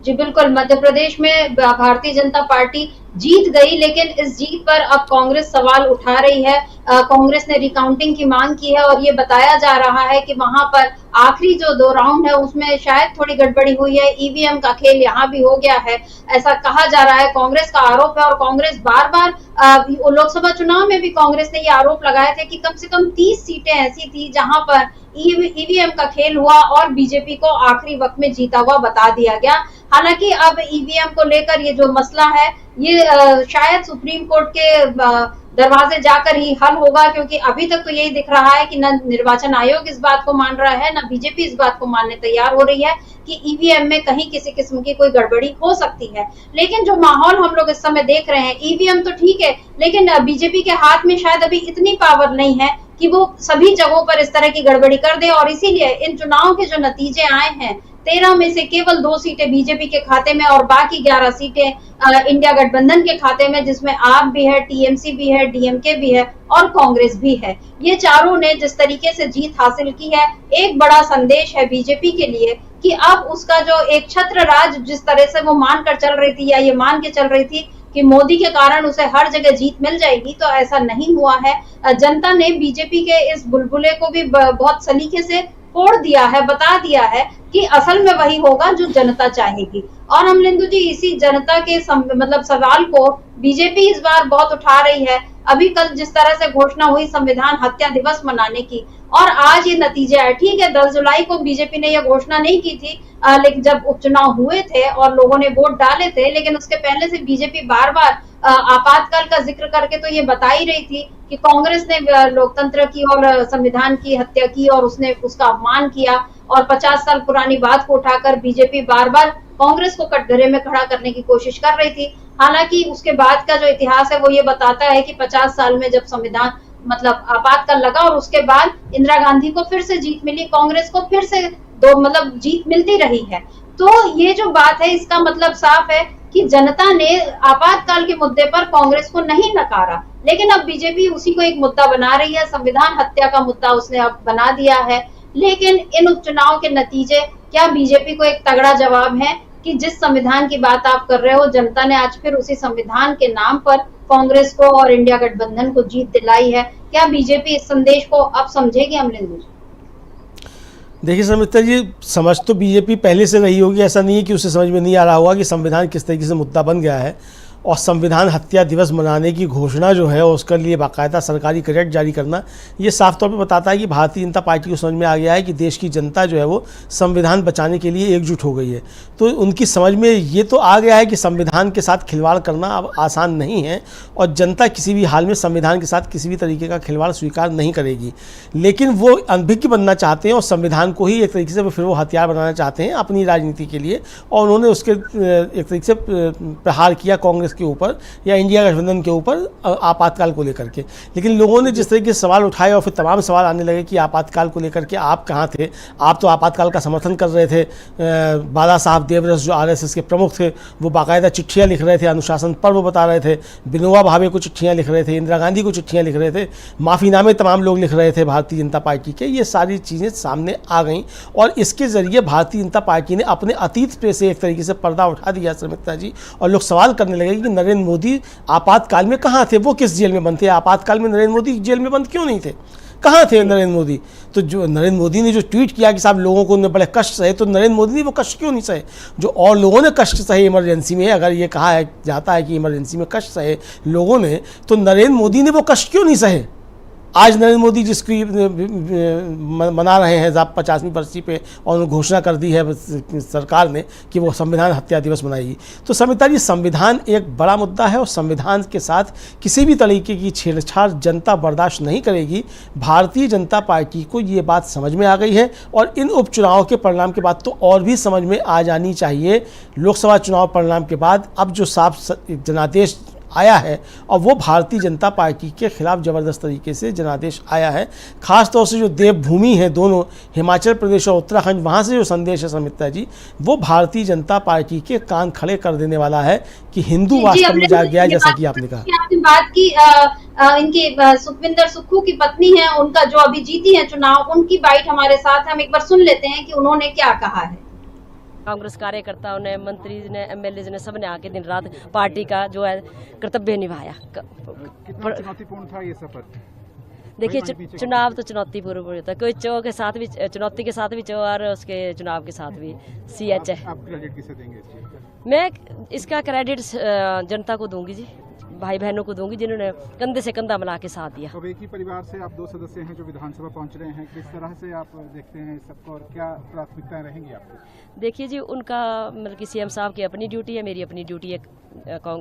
जी बिल्कुल, मध्य प्रदेश में भारतीय जनता पार्टी जीत गई, लेकिन इस जीत पर अब कांग्रेस सवाल उठा रही है। कांग्रेस ने रिकाउंटिंग की मांग की है और ये बताया जा रहा है कि वहां पर आखिरी जो 2 राउंड है उसमें शायद थोड़ी गड़बड़ी हुई है, ईवीएम का खेल यहाँ भी हो गया है, ऐसा कहा जा रहा है। कांग्रेस का आरोप है और कांग्रेस बार बार लोकसभा चुनाव में भी कांग्रेस ने ये आरोप लगाए थे कि कम से कम 30 सीटें ऐसी थी जहां पर ईवीएम का खेल हुआ और बीजेपी को आखिरी वक्त में जीता हुआ बता दिया गया। हालांकि अब ईवीएम को लेकर ये जो मसला है ये शायद सुप्रीम कोर्ट के दरवाजे जाकर ही हल होगा, क्योंकि अभी तक तो यही दिख रहा है कि न निर्वाचन आयोग इस बात को मान रहा है, न बीजेपी इस बात को मानने तैयार हो रही है कि ईवीएम में कहीं किसी किस्म की कोई गड़बड़ी हो सकती है। लेकिन जो माहौल हम लोग इस समय देख रहे हैं, ईवीएम तो ठीक है, लेकिन बीजेपी के हाथ में शायद अभी इतनी पावर नहीं है कि वो सभी जगहों पर इस तरह की गड़बड़ी कर दे। और इसीलिए इन चुनाव के जो नतीजे आए हैं, 13 में से केवल 2 सीटें बीजेपी के खाते में और बाकी 11 सीटें इंडिया गठबंधन के खाते में, जिसमें आप भी है, टीएमसी भी है, डीएमके भी है और कांग्रेस भी है। ये चारों ने जिस तरीके से जीत हासिल की है, एक बड़ा संदेश है बीजेपी के लिए कि अब उसका जो एक छत्र राज जिस तरह से वो मानकर चल रही थी, या ये मान के चल रही थी कि मोदी के कारण उसे हर जगह जीत मिल जाएगी, तो ऐसा नहीं हुआ है। जनता ने बीजेपी के इस बुलबुले को भी बहुत सलीके से तोड़ दिया है, बता दिया है कि असल में वही होगा जो जनता चाहेगी। और अमलेंदु जी, इसी जनता के मतलब सवाल को बीजेपी इस बार बहुत उठा रही है। अभी कल जिस तरह से घोषणा हुई संविधान हत्या दिवस मनाने की, और आज ये नतीजे आए। ठीक है, 10 जुलाई को बीजेपी ने यह घोषणा नहीं की थी, लेकिन जब उपचुनाव हुए थे और लोगों ने वोट डाले थे, लेकिन उसके पहले से बीजेपी बार बार आपातकाल का जिक्र करके तो ये बता ही रही थी कि कांग्रेस ने लोकतंत्र की और संविधान की हत्या की और उसने उसका अपमान किया, और 50 साल पुरानी बात को उठाकर बीजेपी बार बार कांग्रेस को कटघरे में खड़ा करने की कोशिश कर रही थी। हालांकि उसके बाद का जो इतिहास है वो ये बताता है कि 50 साल में जब संविधान मतलब आपातकाल लगा और उसके बाद इंदिरा गांधी को फिर से जीत मिली, कांग्रेस को फिर से मतलब जीत मिलती रही है। तो ये जो बात है इसका मतलब साफ है कि जनता ने आपातकाल के मुद्दे पर कांग्रेस को नहीं नकारा, लेकिन अब बीजेपी उसी को एक मुद्दा बना रही है, संविधान हत्या का मुद्दा उसने अब बना दिया है। लेकिन इन उपचुनाव के नतीजे क्या बीजेपी को एक तगड़ा जवाब है कि जिस संविधान की बात आप कर रहे हो, जनता ने आज फिर उसी संविधान के नाम पर कांग्रेस को और इंडिया गठबंधन को जीत दिलाई है। क्या बीजेपी इस संदेश को अब समझेगी अमलेंदु जी? देखिए समिता जी, समझ तो बीजेपी पहले से रही होगी, ऐसा नहीं है कि उसे समझ में नहीं आ रहा होगा कि संविधान किस तरीके से मुद्दा बन गया है। और संविधान हत्या दिवस मनाने की घोषणा जो है उसके लिए बाकायदा सरकारी गजट जारी करना, ये साफ तौर पे बताता है कि भारतीय जनता पार्टी को समझ में आ गया है कि देश की जनता जो है वो संविधान बचाने के लिए एकजुट हो गई है। तो उनकी समझ में ये तो आ गया है कि संविधान के साथ खिलवाड़ करना अब आसान नहीं है और जनता किसी भी हाल में संविधान के साथ किसी भी तरीके का खिलवाड़ स्वीकार नहीं करेगी। लेकिन वो अनभिज्ञ बनना चाहते हैं और संविधान को ही एक तरीके से फिर वो हथियार बनाना चाहते हैं अपनी राजनीति के लिए, और उन्होंने उसके एक तरीके से प्रहार किया कांग्रेस के ऊपर या इंडिया गठबंधन के ऊपर आपातकाल को लेकर के। लेकिन लोगों ने जिस तरीके से सवाल उठाए और फिर तमाम सवाल आने लगे कि आपातकाल को लेकर के आप कहाँ थे, आप तो आपातकाल का समर्थन कर रहे थे। बाला साहब देवरस जो आरएसएस के प्रमुख थे वो बाकायदा चिट्ठियाँ लिख रहे थे, अनुशासन पर्व बता रहे थे, विनोबा भावे को चिट्ठियाँ लिख रहे थे, इंदिरा गांधी को चिट्ठियाँ लिख रहे थे, माफ़ीनामे तमाम लोग लिख रहे थे भारतीय जनता पार्टी के। ये सारी चीज़ें सामने आ गई और इसके ज़रिए भारतीय जनता पार्टी ने अपने अतीत पे से एक तरीके से पर्दा उठा दिया समिता जी, और लोग सवाल करने लगे कि नरेंद्र मोदी आपातकाल में कहाँ थे, वो किस जेल में बंद थे, आपातकाल में नरेंद्र मोदी जेल में बंद क्यों नहीं थे, कहाँ थे नरेंद्र मोदी। तो जो नरेंद्र मोदी ने जो ट्वीट किया कि साहब लोगों को बड़े कष्ट सहे, तो नरेंद्र मोदी ने वो कष्ट क्यों नहीं सहे जो और लोगों ने कष्ट सहे इमरजेंसी में। अगर ये कहा जाता है कि इमरजेंसी में कष्ट सहे लोगों ने, तो नरेंद्र मोदी ने वो कष्ट क्यों नहीं सहे। आज नरेंद्र मोदी जिसकी मना रहे हैं 50वीं बरसी पे और घोषणा कर दी है सरकार ने कि वो संविधान हत्या दिवस मनाएगी। तो समिता जी, संविधान एक बड़ा मुद्दा है और संविधान के साथ किसी भी तरीके की छेड़छाड़ जनता बर्दाश्त नहीं करेगी। भारतीय जनता पार्टी को ये बात समझ में आ गई है और इन उपचुनाव के परिणाम के बाद तो और भी समझ में आ जानी चाहिए। लोकसभा चुनाव परिणाम के बाद अब जो साफ जनादेश आया है और वो भारतीय जनता पार्टी के खिलाफ ज़बरदस्त तरीके से जनादेश आया है। खास तौर से जो देवभूमि है दोनों, हिमाचल प्रदेश और उत्तराखंड, वहाँ से जो संदेश है समिता जी, वो भारतीय जनता पार्टी के कान खड़े कर देने वाला है कि हिंदू वास्तव में जाग गया, जैसा कि आपने कहा। आपने बात की इनकी सुखविंदर सुक्खू की पत्नी है, उनका जो अभी जीती है चुनाव, उनकी बाइट हमारे साथ है, हम एक बार सुन लेते हैं कि उन्होंने क्या कहा है। कांग्रेस कार्यकर्ताओं ने, मंत्री ने, एमएलए ने, सब ने आके दिन रात पार्टी का जो है कर्तव्य निभाया। कितना चुनौतीपूर्ण था ये सफर? देखिए, चुनाव तो चुनौतीपूर्ण होता है, कोई के साथ भी चुनौती के साथ भी और उसके चुनाव के साथ भी CH है। आप क्रेडिट किसे देंगे इस चीज का? मैं इसका क्रेडिट जनता को दूंगी जी, भाई बहनों को दूंगी जिन्होंने कंधे से कंधा मिला के साथ दिया। अब एक ही परिवार से आप 2 सदस्य हैं जो विधानसभा पहुंच रहे हैं, किस तरह से आप देखते हैं सबको और क्या प्राथमिकताएं रहेंगी आपकी? देखिए जी, उनका मतलब कि CM साहब की अपनी ड्यूटी है, मेरी अपनी ड्यूटी है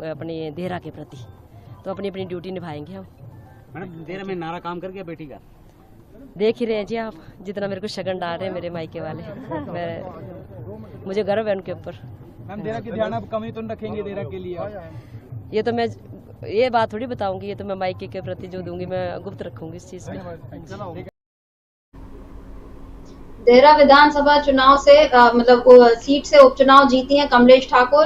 अपनी देहरा के प्रति, तो अपनी अपनी ड्यूटी निभाएंगे हम। मैडम, देहरा में नारा काम कर गया बेटी का? देख ही रहे हैं जी आप, जितना मेरे को शगन डाल रहे हैं मेरे मायके वाले, मुझे गर्व है उनके ऊपर। मैम, देहरा की ध्यान आप कमी तो रखेंगे देहरा के लिए? ये तो मैं ये बात थोड़ी बताऊंगी, ये तो मैं मायके के प्रति जो दूंगी मैं गुप्त रखूंगी इस चीज में। देहरा विधानसभा चुनाव से मतलब सीट से उपचुनाव जीती हैं कमलेश ठाकुर,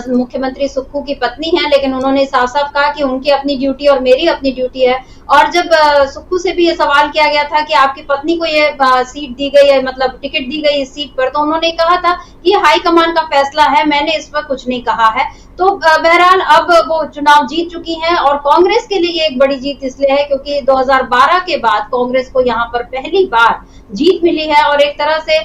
मुख्यमंत्री सुक्खू की पत्नी हैं, लेकिन उन्होंने साफ साफ कहा कि उनकी अपनी ड्यूटी और मेरी अपनी ड्यूटी है। और जब सुक्खू से भी ये सवाल किया गया था कि आपकी पत्नी को ये सीट दी गई है, मतलब टिकट दी गई इस सीट पर, तो उन्होंने कहा था कि हाईकमान का फैसला है, मैंने इस पर कुछ नहीं कहा है। तो बहरहाल अब वो चुनाव जीत चुकी हैं और कांग्रेस के लिए ये एक बड़ी जीत इसलिए है क्योंकि 2012 के बाद कांग्रेस को यहाँ पर पहली बार जीत मिली है। और एक तरह से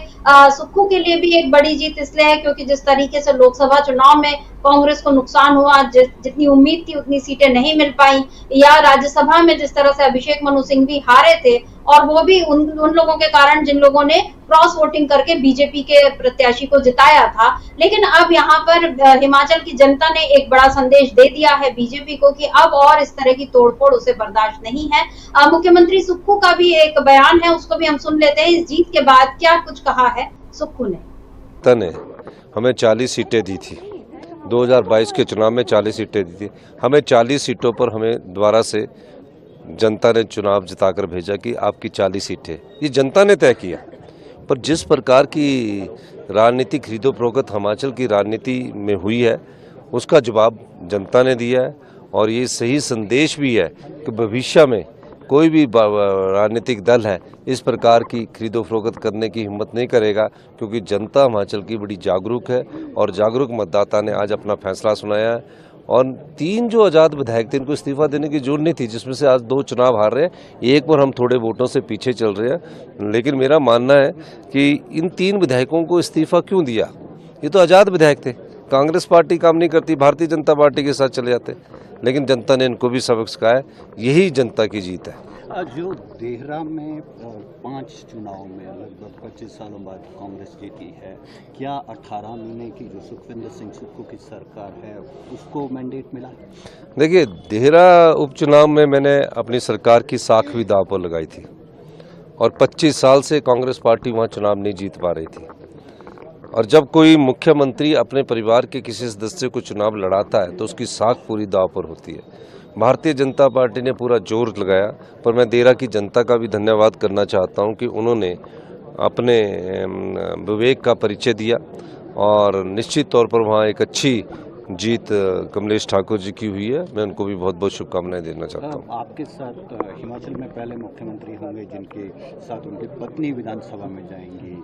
सुक्खू के लिए भी एक बड़ी जीत इसलिए है क्योंकि जिस तरीके से लोकसभा चुनाव में कांग्रेस को नुकसान हुआ, जितनी उम्मीद थी उतनी सीटें नहीं मिल पाई, या राज्यसभा में जिस तरह से अभिषेक मनु सिंघवी हारे थे, और वो भी उन लोगों के कारण जिन लोगों ने क्रॉस वोटिंग करके बीजेपी के प्रत्याशी को जिताया था। लेकिन अब यहाँ पर हिमाचल की जनता ने एक बड़ा संदेश दे दिया है बीजेपी को कि अब और इस तरह की तोड़फोड़ उसे बर्दाश्त नहीं है। मुख्यमंत्री सुक्खू का भी एक बयान है, उसको भी हम सुन लेते हैं। इस जीत के बाद क्या कुछ कहा है सुक्खू ने। हमें 40 सीटें दी थी, 2022 के चुनाव में 40 सीटें दी थी। हमें 40 सीटों पर हमें दोबारा से जनता ने चुनाव जिताकर भेजा कि आपकी 40 सीटें, ये जनता ने तय किया। पर जिस प्रकार की राजनीति खरीदो फरोख्त हिमाचल की राजनीति में हुई है, उसका जवाब जनता ने दिया है। और ये सही संदेश भी है कि भविष्य में कोई भी राजनीतिक दल है इस प्रकार की खरीदो फरोख्त करने की हिम्मत नहीं करेगा, क्योंकि जनता हिमाचल की बड़ी जागरूक है और जागरूक मतदाता ने आज अपना फैसला सुनाया है। और 3 जो आज़ाद विधायक थे, इनको इस्तीफा देने की जरूरत नहीं थी, जिसमें से आज 2 चुनाव हार रहे हैं, एक पर हम थोड़े वोटों से पीछे चल रहे हैं। लेकिन मेरा मानना है कि इन 3 विधायकों को इस्तीफा क्यों दिया? ये तो आज़ाद विधायक थे, कांग्रेस पार्टी काम नहीं करती, भारतीय जनता पार्टी के साथ चले जाते, लेकिन जनता ने इनको भी सबक सिखाया। यही जनता की जीत है। जो देहरा में 5 चुनाव में लगभग 25 सालों बाद कांग्रेस जीती है, क्या 18 महीने की जो सुखविंदर सिंह सुक्खू की सरकार है उसको मैंडेट मिला? देखिए, देहरा उपचुनाव में मैंने अपनी सरकार की साख भी दांव पर लगाई थी और 25 साल से कांग्रेस पार्टी वहाँ चुनाव नहीं जीत पा रही थी। और जब कोई मुख्यमंत्री अपने परिवार के किसी सदस्य को चुनाव लड़ाता है तो उसकी साख पूरी दांव पर होती है। भारतीय जनता पार्टी ने पूरा जोर लगाया, पर मैं देहरा की जनता का भी धन्यवाद करना चाहता हूं कि उन्होंने अपने विवेक का परिचय दिया और निश्चित तौर पर वहां एक अच्छी जीत कमलेश ठाकुर जी की हुई है। मैं उनको भी बहुत बहुत शुभकामनाएं देना चाहता हूँ। आपके साथ हिमाचल में पहले मुख्यमंत्री होंगे जिनके साथ उनकी पत्नी विधानसभा में जाएंगी,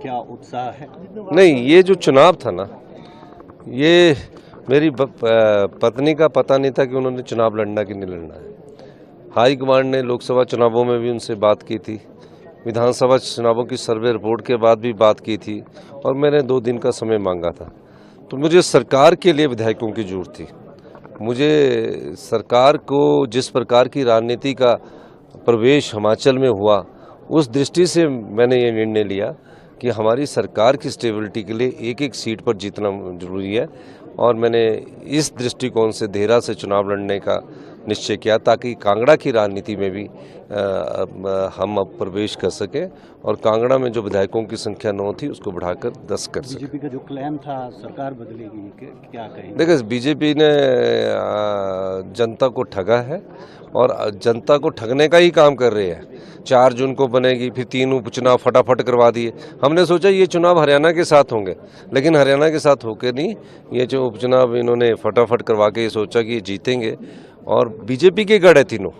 क्या उत्साह है? नहीं, ये जो चुनाव था ना, ये मेरी पत्नी का पता नहीं था कि उन्होंने चुनाव लड़ना कि नहीं लड़ना है। हाई कमांड ने लोकसभा चुनावों में भी उनसे बात की थी, विधानसभा चुनावों की सर्वे रिपोर्ट के बाद भी बात की थी, और मैंने 2 दिन का समय मांगा था। तो मुझे सरकार के लिए विधायकों की जरूरत थी। मुझे सरकार को जिस प्रकार की राजनीति का प्रवेश हिमाचल में हुआ, उस दृष्टि से मैंने ये निर्णय लिया कि हमारी सरकार की स्टेबिलिटी के लिए एक एक सीट पर जीतना जरूरी है, और मैंने इस दृष्टिकोण से देहरा से चुनाव लड़ने का निश्चय किया ताकि कांगड़ा की राजनीति में भी हम अब प्रवेश कर सकें और कांगड़ा में जो विधायकों की संख्या 9 थी उसको बढ़ाकर 10 कर सकें। बीजेपी का जो क्लेम था सरकार बदलेगी, क्या कहेंगे? देखिए, बीजेपी ने जनता को ठगा है और जनता को ठगने का ही काम कर रहे हैं। 4 जून को बनेगी, फिर 3 उपचुनाव फटाफट करवा दिए। हमने सोचा ये चुनाव हरियाणा के साथ होंगे, लेकिन हरियाणा के साथ होके नहीं, ये जो उपचुनाव इन्होंने फटाफट करवा के ये सोचा कि ये जीतेंगे। और बीजेपी के गढ़ है तीनों,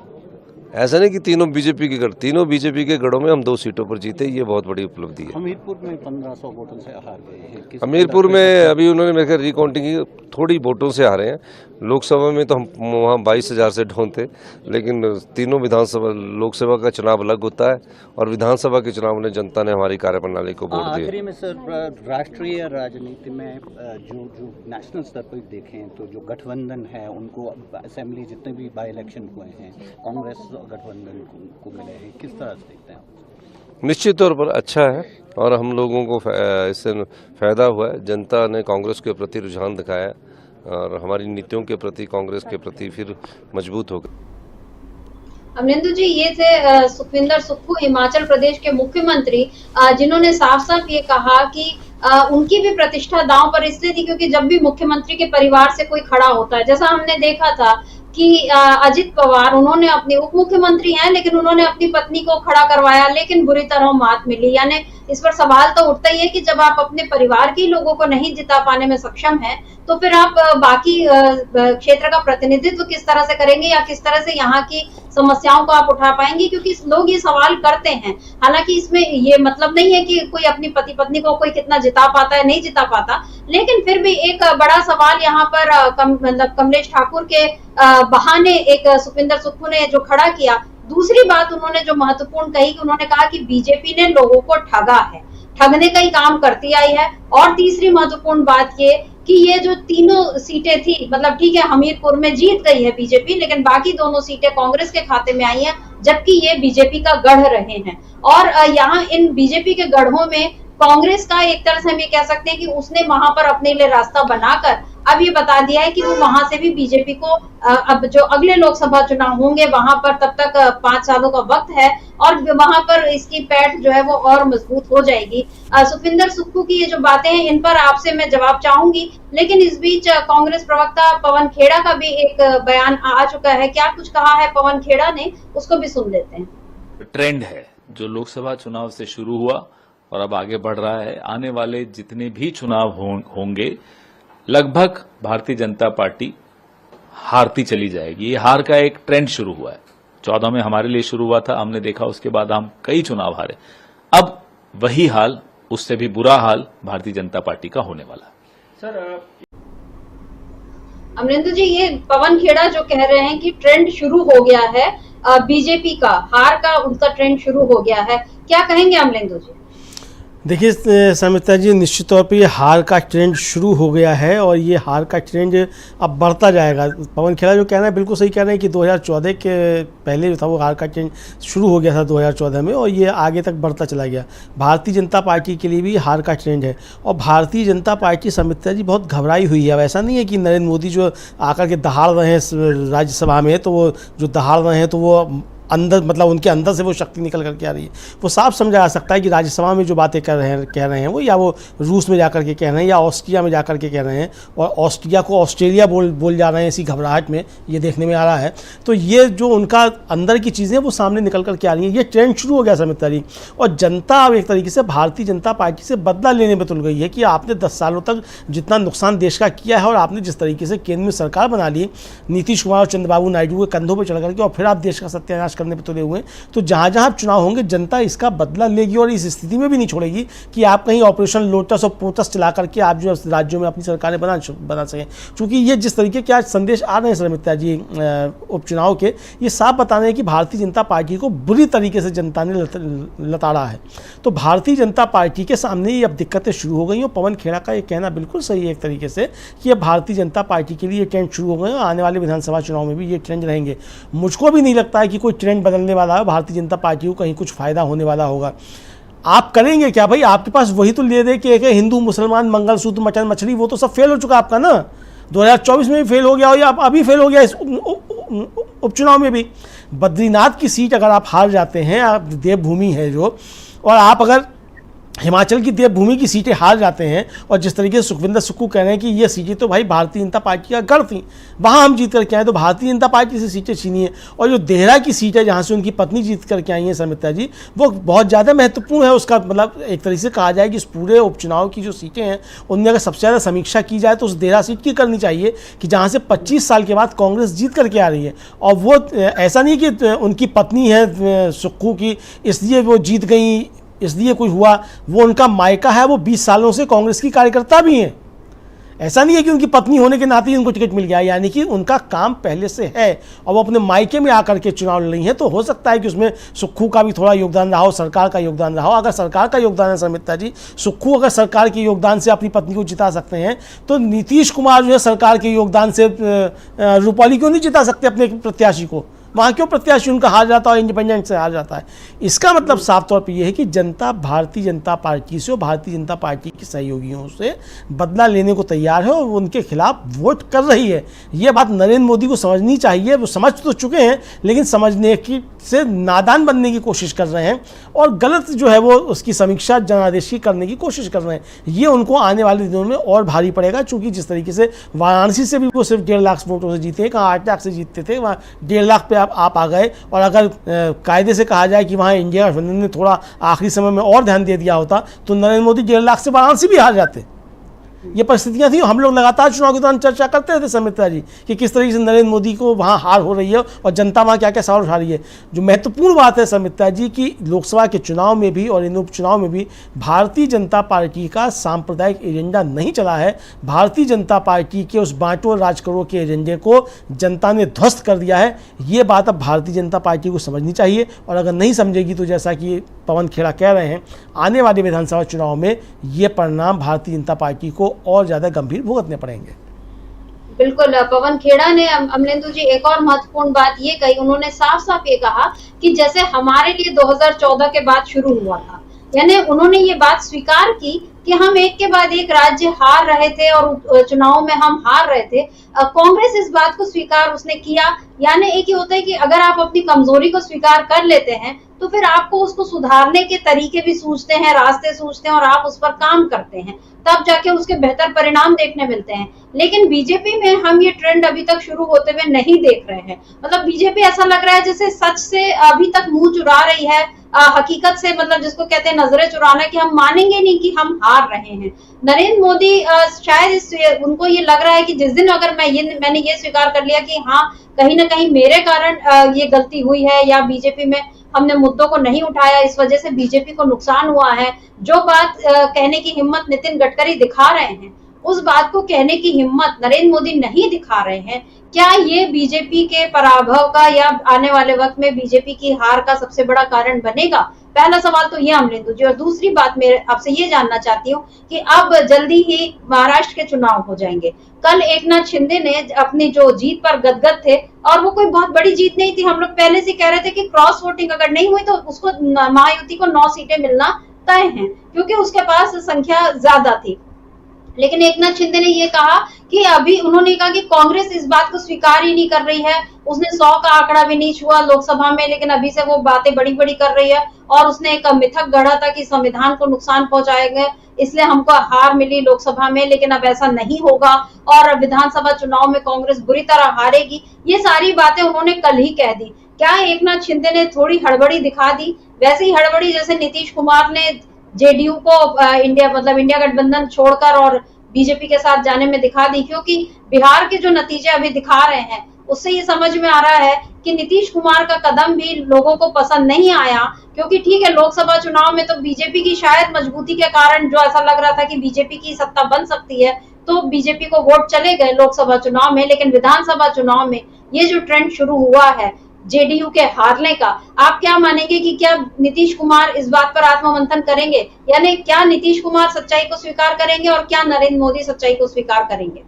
ऐसा नहीं कि तीनों बीजेपी के गढ़, तीनों बीजेपी के गढ़ों में हम 2 सीटों पर जीते, ये बहुत बड़ी उपलब्धि है। हमीरपुर में 1500 वोटों से हार गए हैं। हमीरपुर में अभी उन्होंने मेरे ख्याल रिकाउंटिंग की, थोड़ी वोटों से हारे हैं। लोकसभा में तो हम वहाँ 22,000 से ढोन थे, लेकिन तीनों विधानसभा, लोकसभा का चुनाव अलग होता है और विधानसभा के चुनाव में जनता ने हमारी कार्यप्रणाली को वोट दिया। आखिरी में सर, राष्ट्रीय राजनीति में जो नेशनल स्तर पर देखें तो जो गठबंधन है उनको असेंबली जितने भी बाई इलेक्शन हुए हैं कांग्रेस गठबंधन को मिले हैं, किस तरह से देखते हैं? निश्चित तौर पर अच्छा है और हम लोगों को इससे फायदा हुआ है। जनता ने कांग्रेस के प्रति रुझान दिखाया और हमारी नीतियों के प्रति, कांग्रेस के प्रति फिर मजबूत हो गए। अमरिंदर जी, ये थे सुखविंदर सुक्खू, हिमाचल प्रदेश के मुख्यमंत्री, जिन्होंने साफ साफ ये कहा कि उनकी भी प्रतिष्ठा दांव पर इसलिए थी क्योंकि जब भी मुख्यमंत्री के परिवार से कोई खड़ा होता है, जैसा हमने देखा था कि अजित पवार, उन्होंने अपने उप मुख्यमंत्री हैं लेकिन उन्होंने अपनी पत्नी को खड़ा करवाया, लेकिन बुरी तरह मात मिली। यानी इस पर सवाल तो उठता ही है कि जब आप अपने परिवार के लोगों को नहीं जिता पाने में सक्षम हैं, तो फिर आप बाकी क्षेत्र का प्रतिनिधित्व किस तरह से करेंगे या किस तरह से यहाँ की समस्याओं को आप उठा पाएंगे, क्योंकि लोग ये सवाल करते हैं। हालांकि इसमें ये मतलब नहीं है कि कोई अपनी पति पत्नी को कोई कितना जिता पाता है, नहीं जिता पाता, लेकिन फिर भी एक बड़ा सवाल यहाँ पर मतलब कमलेश ठाकुर के बहाने एक सुखविंदर सुक्खू ने जो खड़ा किया। दूसरी बात उन्होंने जो महत्वपूर्ण कही कि उन्होंने कहा कि बीजेपी ने लोगों को ठगा है, ठगने का ही काम करती आई है। और तीसरी महत्वपूर्ण बात ये कि ये जो तीनों सीटें थी, मतलब ठीक है हमीरपुर में जीत गई है बीजेपी, लेकिन बाकी दोनों सीटें कांग्रेस के खाते में आई हैं, जबकि ये बीजेपी का गढ़ रहे हैं। और यहाँ इन बीजेपी के गढ़ों में कांग्रेस का एक तरह से हम ये कह सकते हैं कि उसने वहां पर अपने लिए रास्ता बनाकर अब ये बता दिया है कि वो वहां से भी बीजेपी को अब जो अगले लोकसभा चुनाव होंगे वहां पर तब तक 5 सालों का वक्त है और वहां पर इसकी पैठ जो है वो और मजबूत हो जाएगी। सुखविंदर सुक्खू की ये जो बातें हैं इन पर आपसे मैं जवाब चाहूंगी, लेकिन इस बीच कांग्रेस प्रवक्ता पवन खेड़ा का भी एक बयान आ चुका है। क्या कुछ कहा है पवन खेड़ा ने, उसको भी सुन लेते हैं। ट्रेंड है जो लोकसभा चुनाव से शुरू हुआ और अब आगे बढ़ रहा है, आने वाले जितने भी चुनाव होंगे लगभग भारतीय जनता पार्टी हारती चली जाएगी। ये हार का एक ट्रेंड शुरू हुआ है। 14 में हमारे लिए शुरू हुआ था, हमने देखा, उसके बाद हम कई चुनाव हारे। अब वही हाल, उससे भी बुरा हाल भारतीय जनता पार्टी का होने वाला है। सर अमरिंदर जी, ये पवन खेड़ा जो कह रहे हैं कि ट्रेंड शुरू हो गया है बीजेपी का, हार का उनका ट्रेंड शुरू हो गया है, क्या कहेंगे अमरिंदर जी? देखिए समिता जी, निश्चित तौर पे ये हार का ट्रेंड शुरू हो गया है और ये हार का ट्रेंड अब बढ़ता जाएगा। पवन खेड़ा जो कह रहे हैं बिल्कुल सही कह रहे हैं कि 2014 के पहले जो था वो हार का ट्रेंड शुरू हो गया था 2014 में और ये आगे तक बढ़ता चला गया। भारतीय जनता पार्टी के लिए भी हार का ट्रेंड है और भारतीय जनता पार्टी समिता जी बहुत घबराई हुई है। अब ऐसा नहीं है कि नरेंद्र मोदी जो आकर के दहाड़ रहे हैं राज्यसभा में, तो वो जो दहाड़ रहे हैं तो वो अंदर, मतलब उनके अंदर से वो शक्ति निकल करके आ रही है। वो साफ समझा जा सकता है कि राज्यसभा में जो बातें कह रहे हैं वो, या वो रूस में जाकर के कह रहे हैं या ऑस्ट्रिया में जाकर के कह रहे हैं और ऑस्ट्रिया को ऑस्ट्रेलिया बोल जा रहे हैं, इसी घबराहट में ये देखने में आ रहा है। तो ये जो उनका अंदर की चीज़ें वो सामने निकल करके आ रही हैं, ये ट्रेंड शुरू हो गया समिता जी। और जनता अब एक तरीके से भारतीय जनता पार्टी से बदला लेने में तुल गई है कि आपने 10 सालों तक जितना नुकसान देश का किया है और आपने जिस तरीके से केंद्र में सरकार बना ली, नीतीश कुमार और चंद्रबाबू नायडू के कंधों पर चढ़ करके, और फिर आप देश का सत्यानाश करने पर तुले हुए, तो जहां जहां चुनाव होंगे जनता इसका बदला लेगी और इस स्थिति में भी नहीं छोड़ेगी कि आप कहीं ऑपरेशन लोटस और पोटस चला करके आप जो राज्यों में अपनी सरकारें बना सकें। क्योंकि ये जिस तरीके के आज संदेश आ रहे हैं समिता जी उपचुनाव के, ये साफ बता रहे हैं कि भारतीय जनता पार्टी को बुरी तरीके से जनता ने लताड़ा है। तो भारतीय जनता पार्टी के सामने ये अब दिक्कतें शुरू हो गई और पवन खेड़ा का ये कहना बिल्कुल सही है एक तरीके से कि अब भारतीय जनता पार्टी के लिए ये ट्रेंड शुरू हो गए और आने वाले विधानसभा चुनाव में भी ये ट्रेंड रहेंगे। मुझको भी नहीं लगता है कि कोई ट्रेंड बदलने वाला है, भारतीय जनता पार्टी को कहीं कुछ फ़ायदा होने वाला होगा। आप करेंगे क्या भाई? आपके पास वही तो ले दे कि एक हिंदू मुसलमान मंगलसूत्र मटन मछली, वो तो सब फेल हो चुका आपका ना। 2024 में भी फेल हो गया और या अभी फेल हो गया इस उपचुनाव में भी। बद्रीनाथ की सीट अगर आप हार जाते हैं, आप देवभूमि है जो, और आप अगर हिमाचल की देवभूमि की सीटें हार जाते हैं, और जिस तरीके से सुखविंदर सुक्खू कह रहे हैं कि ये सीटें तो भाई भारतीय जनता पार्टी का गढ़ थी, वहाँ हम जीत करके आए, तो भारतीय जनता पार्टी से सीटें छीनी है। और जो देहरा की सीट है जहाँ से उनकी पत्नी जीत करके आई हैं समिता जी, वो बहुत ज़्यादा महत्वपूर्ण है। उसका मतलब एक तरीके से कहा जाए कि इस पूरे उपचुनाव की जो सीटें हैं उनमें अगर सबसे ज़्यादा समीक्षा की जाए तो उस देहरा सीट की करनी चाहिए कि जहाँ से 25 साल के बाद कांग्रेस जीत करके आ रही है। और वो ऐसा नहीं कि उनकी पत्नी है सुक्खू की इसलिए वो जीत गई, इसलिए कोई हुआ, वो उनका मायका है, वो 20 सालों से कांग्रेस की कार्यकर्ता भी हैं। ऐसा नहीं है कि उनकी पत्नी होने के नाते ही उनको टिकट मिल गया, यानी कि उनका काम पहले से है और वो अपने मायके में आकर के चुनाव लड़ रही हैं। तो हो सकता है कि उसमें सुक्खू का भी थोड़ा योगदान रहा हो, सरकार का योगदान रहा हो। अगर सरकार का योगदान है समिता जी, सुक्खू अगर सरकार के योगदान से अपनी पत्नी को जिता सकते हैं, तो नीतीश कुमार जो है सरकार के योगदान से रूपाली क्यों नहीं जिता सकते अपने प्रत्याशी को? वहाँ क्यों प्रत्याशी उनका हार जाता है, इंडिपेंडेंट से हार जाता है? इसका मतलब साफ तौर पे ये है कि जनता भारतीय जनता पार्टी से और भारतीय जनता पार्टी के सहयोगियों से बदला लेने को तैयार है और उनके खिलाफ वोट कर रही है। ये बात नरेंद्र मोदी को समझनी चाहिए। वो समझ तो चुके हैं, लेकिन समझने की से नादान बनने की कोशिश कर रहे हैं और गलत जो है वो उसकी समीक्षा जनादेश की करने की कोशिश कर रहे हैं। ये उनको आने वाले दिनों में और भारी पड़ेगा, चूँकि जिस तरीके से वाराणसी से भी वो सिर्फ 1.5 लाख वोटों से जीते हैं, कहाँ 8 लाख से जीतते थे, वहाँ 1.5 लाख पे आप आ गए। और अगर कायदे से कहा जाए कि वहाँ इंडिया गठबंधन ने थोड़ा आखिरी समय में और ध्यान दे दिया होता तो नरेंद्र मोदी 1.5 लाख से वाराणसी भी हार जाते। ये परिस्थितियां थी। हम लोग लगातार चुनाव के दौरान चर्चा करते रहते समिता जी कि किस तरीके से नरेंद्र मोदी को वहाँ हार हो रही है और जनता वहाँ क्या क्या सवाल उठा रही है। जो महत्वपूर्ण बात है समिता जी कि लोकसभा के चुनाव में भी और इन उपचुनाव में भी भारतीय जनता पार्टी का सांप्रदायिक एजेंडा नहीं चला है। भारतीय जनता पार्टी के उस बांटो और राज करो के एजेंडे को जनता ने ध्वस्त कर दिया है। ये बात अब भारतीय जनता पार्टी को समझनी चाहिए और अगर नहीं समझेगी तो जैसा कि पवन खेड़ा कह रहे हैं, आने वाले विधानसभा चुनाव में ये परिणाम भारतीय जनता पार्टी को और ज़्यादा गंभीर भुगतने पड़ेंगे। बिल्कुल, पवन खेड़ा ने अमलेंदु जी एक और महत्वपूर्ण बात ये कही, उन्होंने साफ साफ ये कहा कि जैसे हमारे लिए 2014 के बाद शुरू हुआ था, यानी उन्होंने ये बात स्वीकार की कि हम एक के बाद एक राज्य हार रहे थे और चुनाव में हम हार रहे थे। कांग्रेस इस बात को स्वीकार उसने किया। यानी एक ही होता है कि अगर आप अपनी कमजोरी को स्वीकार कर लेते हैं तो फिर आपको उसको सुधारने के तरीके भी सूझते हैं, रास्ते सूझते हैं और आप उस पर काम करते हैं, तब जाके उसके बेहतर परिणाम देखने मिलते हैं। लेकिन बीजेपी में हम ये ट्रेंड अभी तक शुरू होते हुए नहीं देख रहे हैं। मतलब बीजेपी ऐसा लग रहा है जैसे सच से अभी तक मुंह चुरा रही है, हकीकत से, मतलब जिसको कहते हैं नजरें चुराना, कि हम मानेंगे नहीं कि हम हार रहे हैं। नरेंद्र मोदी शायद उनको ये लग रहा है कि जिस दिन अगर मैंने ये स्वीकार कर लिया कि हाँ कहीं ना कहीं मेरे कारण ये गलती हुई है या बीजेपी में हमने मुद्दों को नहीं उठाया, इस वजह से बीजेपी को नुकसान हुआ है, जो बात कहने की हिम्मत नितिन गडकरी दिखा रहे हैं, उस बात को कहने की हिम्मत नरेंद्र मोदी नहीं दिखा रहे हैं। क्या ये बीजेपी के पराभव का या आने वाले वक्त में बीजेपी की हार का सबसे बड़ा कारण बनेगा? पहला सवाल तो ये अमलेंदु जी। और दूसरी बात मैं आपसे ये जानना चाहती हूँ कि अब जल्दी ही महाराष्ट्र के चुनाव हो जाएंगे। कल एकनाथ शिंदे ने अपनी जो जीत पर गदगद थे, और वो कोई बहुत बड़ी जीत नहीं थी। हम लोग पहले से कह रहे थे कि क्रॉस वोटिंग अगर नहीं हुई तो उसको महायुति को 9 सीटें मिलना तय है, क्योंकि उसके पास संख्या ज्यादा थी। लेकिन एकनाथ शिंदे ने ये कहा कि अभी उन्होंने कहा कि कांग्रेस इस बात को स्वीकार ही नहीं कर रही है। उसने 100 का आंकड़ा भी नहीं छुआ लोकसभा में, लेकिन अभी से वो बातें बड़ी बड़ी कर रही है। और उसने एक मिथक गढ़ा था कि संविधान को नुकसान पहुंचाएगा, इसलिए हमको हार मिली लोकसभा में, लेकिन अब ऐसा नहीं होगा और विधानसभा चुनाव में कांग्रेस बुरी तरह हारेगी। ये सारी बातें उन्होंने कल ही कह दी। क्या एकनाथ शिंदे ने थोड़ी हड़बड़ी दिखा दी? वैसे ही हड़बड़ी जैसे नीतीश कुमार ने जेडीयू को इंडिया गठबंधन छोड़कर और बीजेपी के साथ जाने में दिखा दी। क्योंकि बिहार के जो नतीजे अभी दिखा रहे हैं उससे ये समझ में आ रहा है कि नीतीश कुमार का कदम भी लोगों को पसंद नहीं आया। क्योंकि ठीक है, लोकसभा चुनाव में तो बीजेपी की शायद मजबूती के कारण जो ऐसा लग रहा था कि बीजेपी की सत्ता बन सकती है, तो बीजेपी को वोट चले गए लोकसभा चुनाव में। लेकिन विधानसभा चुनाव में ये जो ट्रेंड शुरू हुआ है जेडीयू के हारने का, आप क्या मानेंगे कि क्या नीतीश कुमार इस बात पर आत्ममंथन करेंगे? यानी क्या नीतीश कुमार सच्चाई को स्वीकार करेंगे और क्या नरेंद्र मोदी सच्चाई को स्वीकार करेंगे?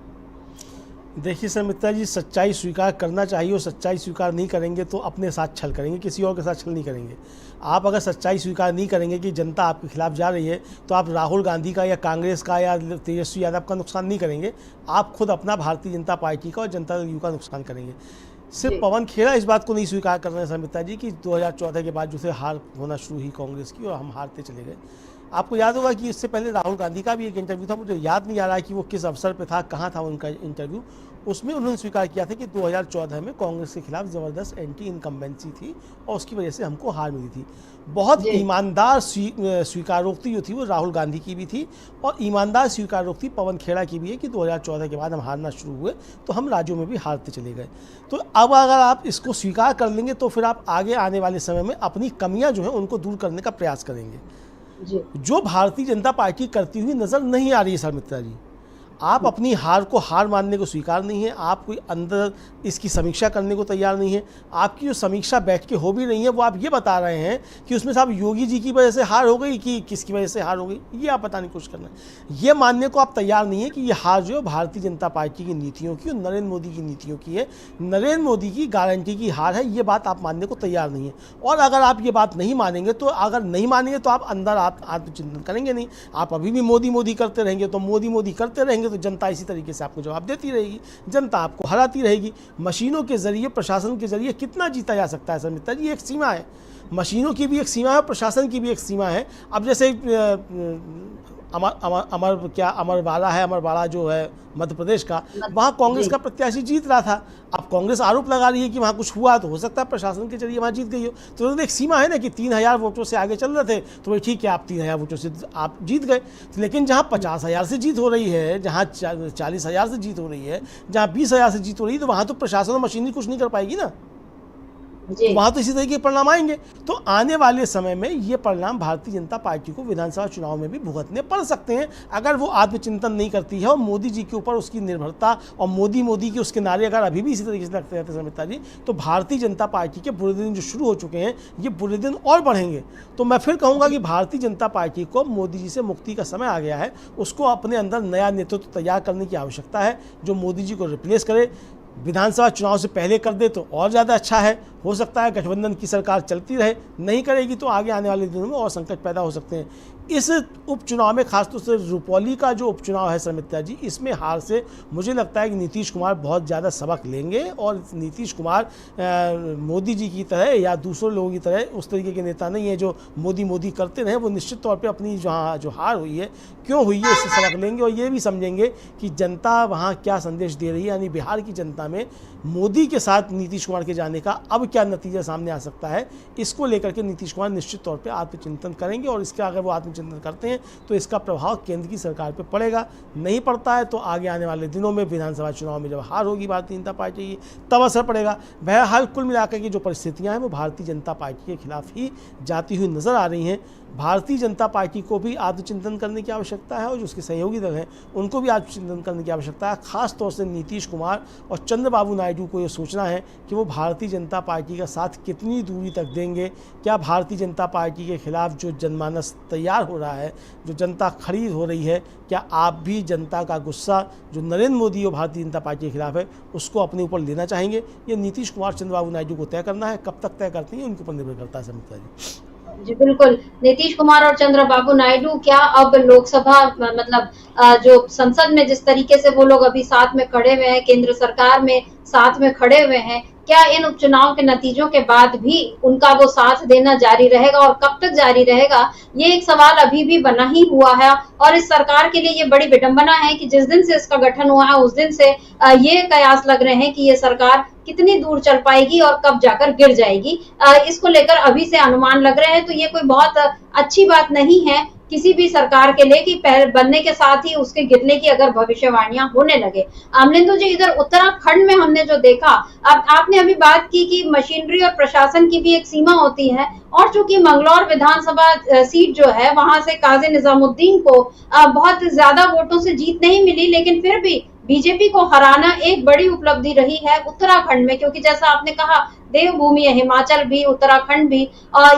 देखिए सर मित्रा जी, सच्चाई स्वीकार करना चाहिए और सच्चाई स्वीकार नहीं करेंगे तो अपने साथ छल करेंगे, किसी और के साथ छल नहीं करेंगे। आप अगर सच्चाई स्वीकार नहीं करेंगे कि जनता आपके खिलाफ जा रही है तो आप राहुल गांधी का या कांग्रेस का या तेजस्वी यादव का नुकसान नहीं करेंगे, आप खुद अपना भारतीय जनता पार्टी का और जनता दल यू का नुकसान करेंगे। सिर्फ पवन खेड़ा इस बात को नहीं स्वीकार कर रहे हैं सर मित्रा जी कि 2014 के बाद जो से हार होना शुरू हुई कांग्रेस की और हम हारते चले गए। आपको याद होगा कि इससे पहले राहुल गांधी का भी एक इंटरव्यू था, मुझे याद नहीं आ रहा है कि वो किस अवसर पे था, कहाँ था उनका इंटरव्यू। उसमें उन्होंने स्वीकार किया था कि 2014 में कांग्रेस के खिलाफ ज़बरदस्त एंटी इनकम्बेंसी थी और उसकी वजह से हमको हार मिली थी। बहुत ईमानदार स्वीकारोक्ति जो थी वो राहुल गांधी की भी थी और ईमानदार स्वीकारोक्ति पवन खेड़ा की भी है कि 2014 के बाद हम हारना शुरू हुए तो हम राज्यों में भी हारते चले गए। तो अब अगर आप इसको स्वीकार कर लेंगे तो फिर आप आगे आने वाले समय में अपनी कमियां जो हैं उनको दूर करने का प्रयास करेंगे, जो भारतीय जनता पार्टी करती हुई नज़र नहीं आ रही है सर मित्रा जी। आप अपनी हार को हार मानने को स्वीकार नहीं है, आप कोई अंदर इसकी समीक्षा करने को तैयार नहीं है। आपकी जो समीक्षा बैठ के हो भी रही है वो आप ये बता रहे हैं कि उसमें साहब योगी जी की वजह से हार हो गई कि किसकी वजह से हार हो गई, ये आप बताने की कोशिश करना है। ये मानने को आप तैयार नहीं है कि ये हार जो है भारतीय जनता पार्टी की नीतियों की और नरेंद्र मोदी की नीतियों की है, नरेंद्र मोदी की गारंटी की हार है, ये बात आप मानने को तैयार नहीं है। और अगर आप ये बात नहीं मानेंगे तो अगर नहीं मानेंगे तो आप अंदर आप आत्मचिंतन करेंगे नहीं, आप अभी भी मोदी मोदी करते रहेंगे। तो मोदी मोदी करते रहेंगे तो जनता इसी तरीके से आपको जवाब देती रहेगी, जनता आपको हराती रहेगी। मशीनों के जरिए, प्रशासन के जरिए कितना जीता जा सकता है सर मित्रा जी, एक सीमा है। मशीनों की भी एक सीमा है, प्रशासन की भी एक सीमा है। अब जैसे अमरवाड़ा है, अमरवाड़ा जो है मध्य प्रदेश का, वहाँ कांग्रेस का प्रत्याशी जीत रहा था। अब कांग्रेस आरोप लगा रही है कि वहाँ कुछ हुआ, तो हो सकता है प्रशासन के जरिए वहाँ जीत गई हो। तो एक सीमा है ना कि 3000 वोटों से आगे चल रहे थे तो भाई ठीक है, आप 3000 वोटों से आप जीत गए। लेकिन जहाँ 50,000 से जीत हो रही है, जहाँ 40,000 से जीत हो रही है, जहाँ 20,000 से जीत हो रही है, तो वहाँ तो प्रशासन और मशीनरी कुछ नहीं कर पाएगी ना, तो वहाँ तो इसी तरीके के परिणाम आएंगे। तो आने वाले समय में ये परिणाम भारतीय जनता पार्टी को विधानसभा चुनाव में भी भुगतने पड़ सकते हैं अगर वो आत्मचिंतन नहीं करती है और मोदी जी के ऊपर उसकी निर्भरता और मोदी के उसके नारे अगर अभी भी इसी तरीके से लगते रहते हैं समिता जी, तो भारतीय जनता पार्टी के बुरे दिन जो शुरू हो चुके हैं ये बुरे दिन और बढ़ेंगे। तो मैं फिर कहूँगा कि भारतीय जनता पार्टी को मोदी जी से मुक्ति का समय आ गया है, उसको अपने अंदर नया नेतृत्व तैयार करने की आवश्यकता है जो मोदी जी को रिप्लेस करे। विधानसभा चुनाव से पहले कर दे तो और ज़्यादा अच्छा है। हो सकता है गठबंधन की सरकार चलती रहे, नहीं करेगी तो आगे आने वाले दिनों में और संकट पैदा हो सकते हैं। इस उपचुनाव में खासतौर से रुपौली का जो उपचुनाव है समित्या जी, इसमें हार से मुझे लगता है कि नीतीश कुमार बहुत ज़्यादा सबक लेंगे और नीतीश कुमार मोदी जी की तरह या दूसरे लोगों की तरह उस तरीके के नेता नहीं है जो मोदी करते रहे। वो निश्चित तौर पे अपनी जो हार हुई है, क्यों हुई है, इससे सबक लेंगे और ये भी समझेंगे कि जनता वहाँ क्या संदेश दे रही है। यानी बिहार की जनता में मोदी के साथ नीतीश कुमार के जाने का अब क्या नतीजा सामने आ सकता है, इसको लेकर के नीतीश कुमार निश्चित तौर पे आत्मचिंतन करेंगे और इसका अगर वो आत्मचिंतन करते हैं तो इसका प्रभाव केंद्र की सरकार पे पड़ेगा। नहीं पड़ता है तो आगे आने वाले दिनों में विधानसभा चुनाव में जब हार होगी भारतीय जनता पार्टी की तब असर पड़ेगा। बहरहाल कुल मिलाकर की जो परिस्थितियाँ हैं वो भारतीय जनता पार्टी के खिलाफ ही जाती हुई नजर आ रही हैं। भारतीय जनता पार्टी को भी आत्मचिंतन करने की आवश्यकता है और जो उसके सहयोगी दल हैं उनको भी आत्मचिंतन करने की आवश्यकता है। खास तौर से नीतीश कुमार और चंद्रबाबू नायडू को ये सोचना है कि वो भारतीय जनता पार्टी का साथ कितनी दूरी तक देंगे। क्या भारतीय जनता पार्टी के खिलाफ जो जनमानस तैयार हो रहा है, जो जनता खड़ी हो रही है, क्या आप भी जनता का गुस्सा जो नरेंद्र मोदी और भारतीय जनता पार्टी के खिलाफ है उसको अपने ऊपर लेना चाहेंगे? ये नीतीश कुमार चंद्रबाबू नायडू को तय करना है। कब तक तय करते हैं उनके ऊपर निर्भर करता है समिता जी। जी बिल्कुल, नीतीश कुमार और चंद्रबाबू नायडू क्या अब लोकसभा मतलब जो संसद में जिस तरीके से वो लोग अभी साथ में खड़े हुए हैं, केंद्र सरकार में साथ में खड़े हुए हैं, क्या इन उपचुनाव के नतीजों के बाद भी उनका वो साथ देना जारी रहेगा और कब तक जारी रहेगा, ये एक सवाल अभी भी बना ही हुआ है। और इस सरकार के लिए ये बड़ी विडंबना है कि जिस दिन से इसका गठन हुआ है उस दिन से ये कयास लग रहे हैं कि ये सरकार कितनी दूर चल पाएगी और कब जाकर गिर जाएगी। इसको लेकर अभी से अनुमान लग रहे हैं। तो ये कोई बहुत अच्छी बात नहीं है किसी भी सरकार के लिए कि बनने के साथ ही उसके गिरने की अगर भविष्यवाणियां होने लगे। अमलिंदु जी, इधर उत्तराखंड में हमने जो देखा, अब आपने अभी बात की कि मशीनरी और प्रशासन की भी एक सीमा होती है और चूंकि मंगलौर विधानसभा सीट जो है वहां से काजी निजामुद्दीन को बहुत ज्यादा वोटों से जीत नहीं मिली, लेकिन फिर भी बीजेपी को हराना एक बड़ी उपलब्धि रही है उत्तराखंड में, क्योंकि जैसा आपने कहा देवभूमि है, हिमाचल भी, उत्तराखंड भी,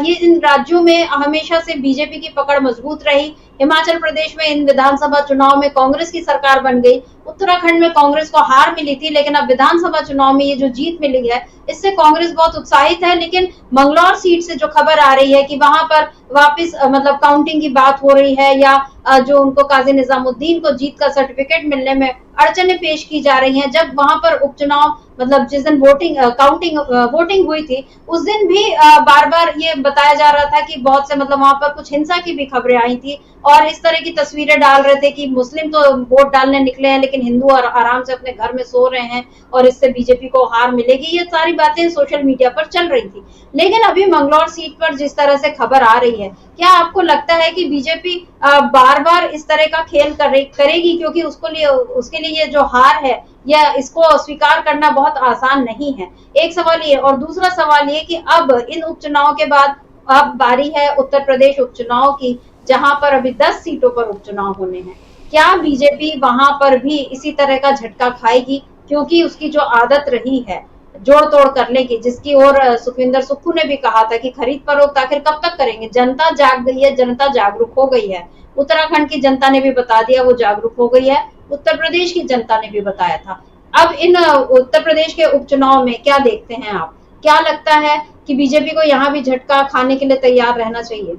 ये इन राज्यों में हमेशा से बीजेपी की पकड़ मजबूत रही। हिमाचल प्रदेश में इन विधानसभा चुनाव में कांग्रेस की सरकार बन गई। उत्तराखंड में कांग्रेस को हार मिली थी, लेकिन अब विधानसभा चुनाव में ये जो जीत मिली है, इससे कांग्रेस बहुत उत्साहित है। लेकिन मंगलौर सीट से जो खबर आ रही है कि वहां पर वापस मतलब काउंटिंग की बात हो रही है, या जो उनको काजी निजामुद्दीन को जीत का सर्टिफिकेट मिलने में अड़चनें पेश की जा रही हैं। जब वहां पर उपचुनाव मतलब जिस दिन वोटिंग हुई थी, उस दिन भी बार बार ये बताया जा रहा था कि बहुत से मतलब वहां पर कुछ हिंसा की भी खबरें आई थी, और इस तरह की तस्वीरें डाल रहे थे कि मुस्लिम तो वोट डालने निकले हैं, लेकिन हिंदू आराम से अपने घर में सो रहे हैं और इससे बीजेपी को हार मिलेगी। ये सारी बातें सोशल मीडिया पर चल रही थी। लेकिन अभी मंगलौर सीट पर जिस तरह से खबर आ रही है, क्या आपको लगता है कि बीजेपी बार बार इस तरह का खेल करेगी? क्योंकि उसके लिए ये जो हार है, या इसको स्वीकार करना बहुत आसान नहीं है। एक सवाल ये, और दूसरा सवाल ये कि अब इन उपचुनाव के बाद अब बारी है उत्तर प्रदेश उपचुनाव की, जहां पर अभी 10 सीटों पर उपचुनाव होने हैं। क्या बीजेपी वहां पर भी इसी तरह का झटका खाएगी? क्योंकि उसकी जो आदत रही है जोड़ तोड़ करने की, जिसकी ओर सुखविंदर सुक्खू ने भी कहा था कि खरीद फरोख्त आखिर कब तक करेंगे? जनता जाग गई है, जनता जागरूक हो गई है। उत्तराखंड की जनता ने भी बता दिया वो जागरूक हो गई है, उत्तर प्रदेश की जनता ने भी बताया था। अब इन उत्तर प्रदेश के उपचुनाव में क्या देखते हैं आप? क्या लगता है कि बीजेपी को यहाँ भी झटका खाने के लिए तैयार रहना चाहिए?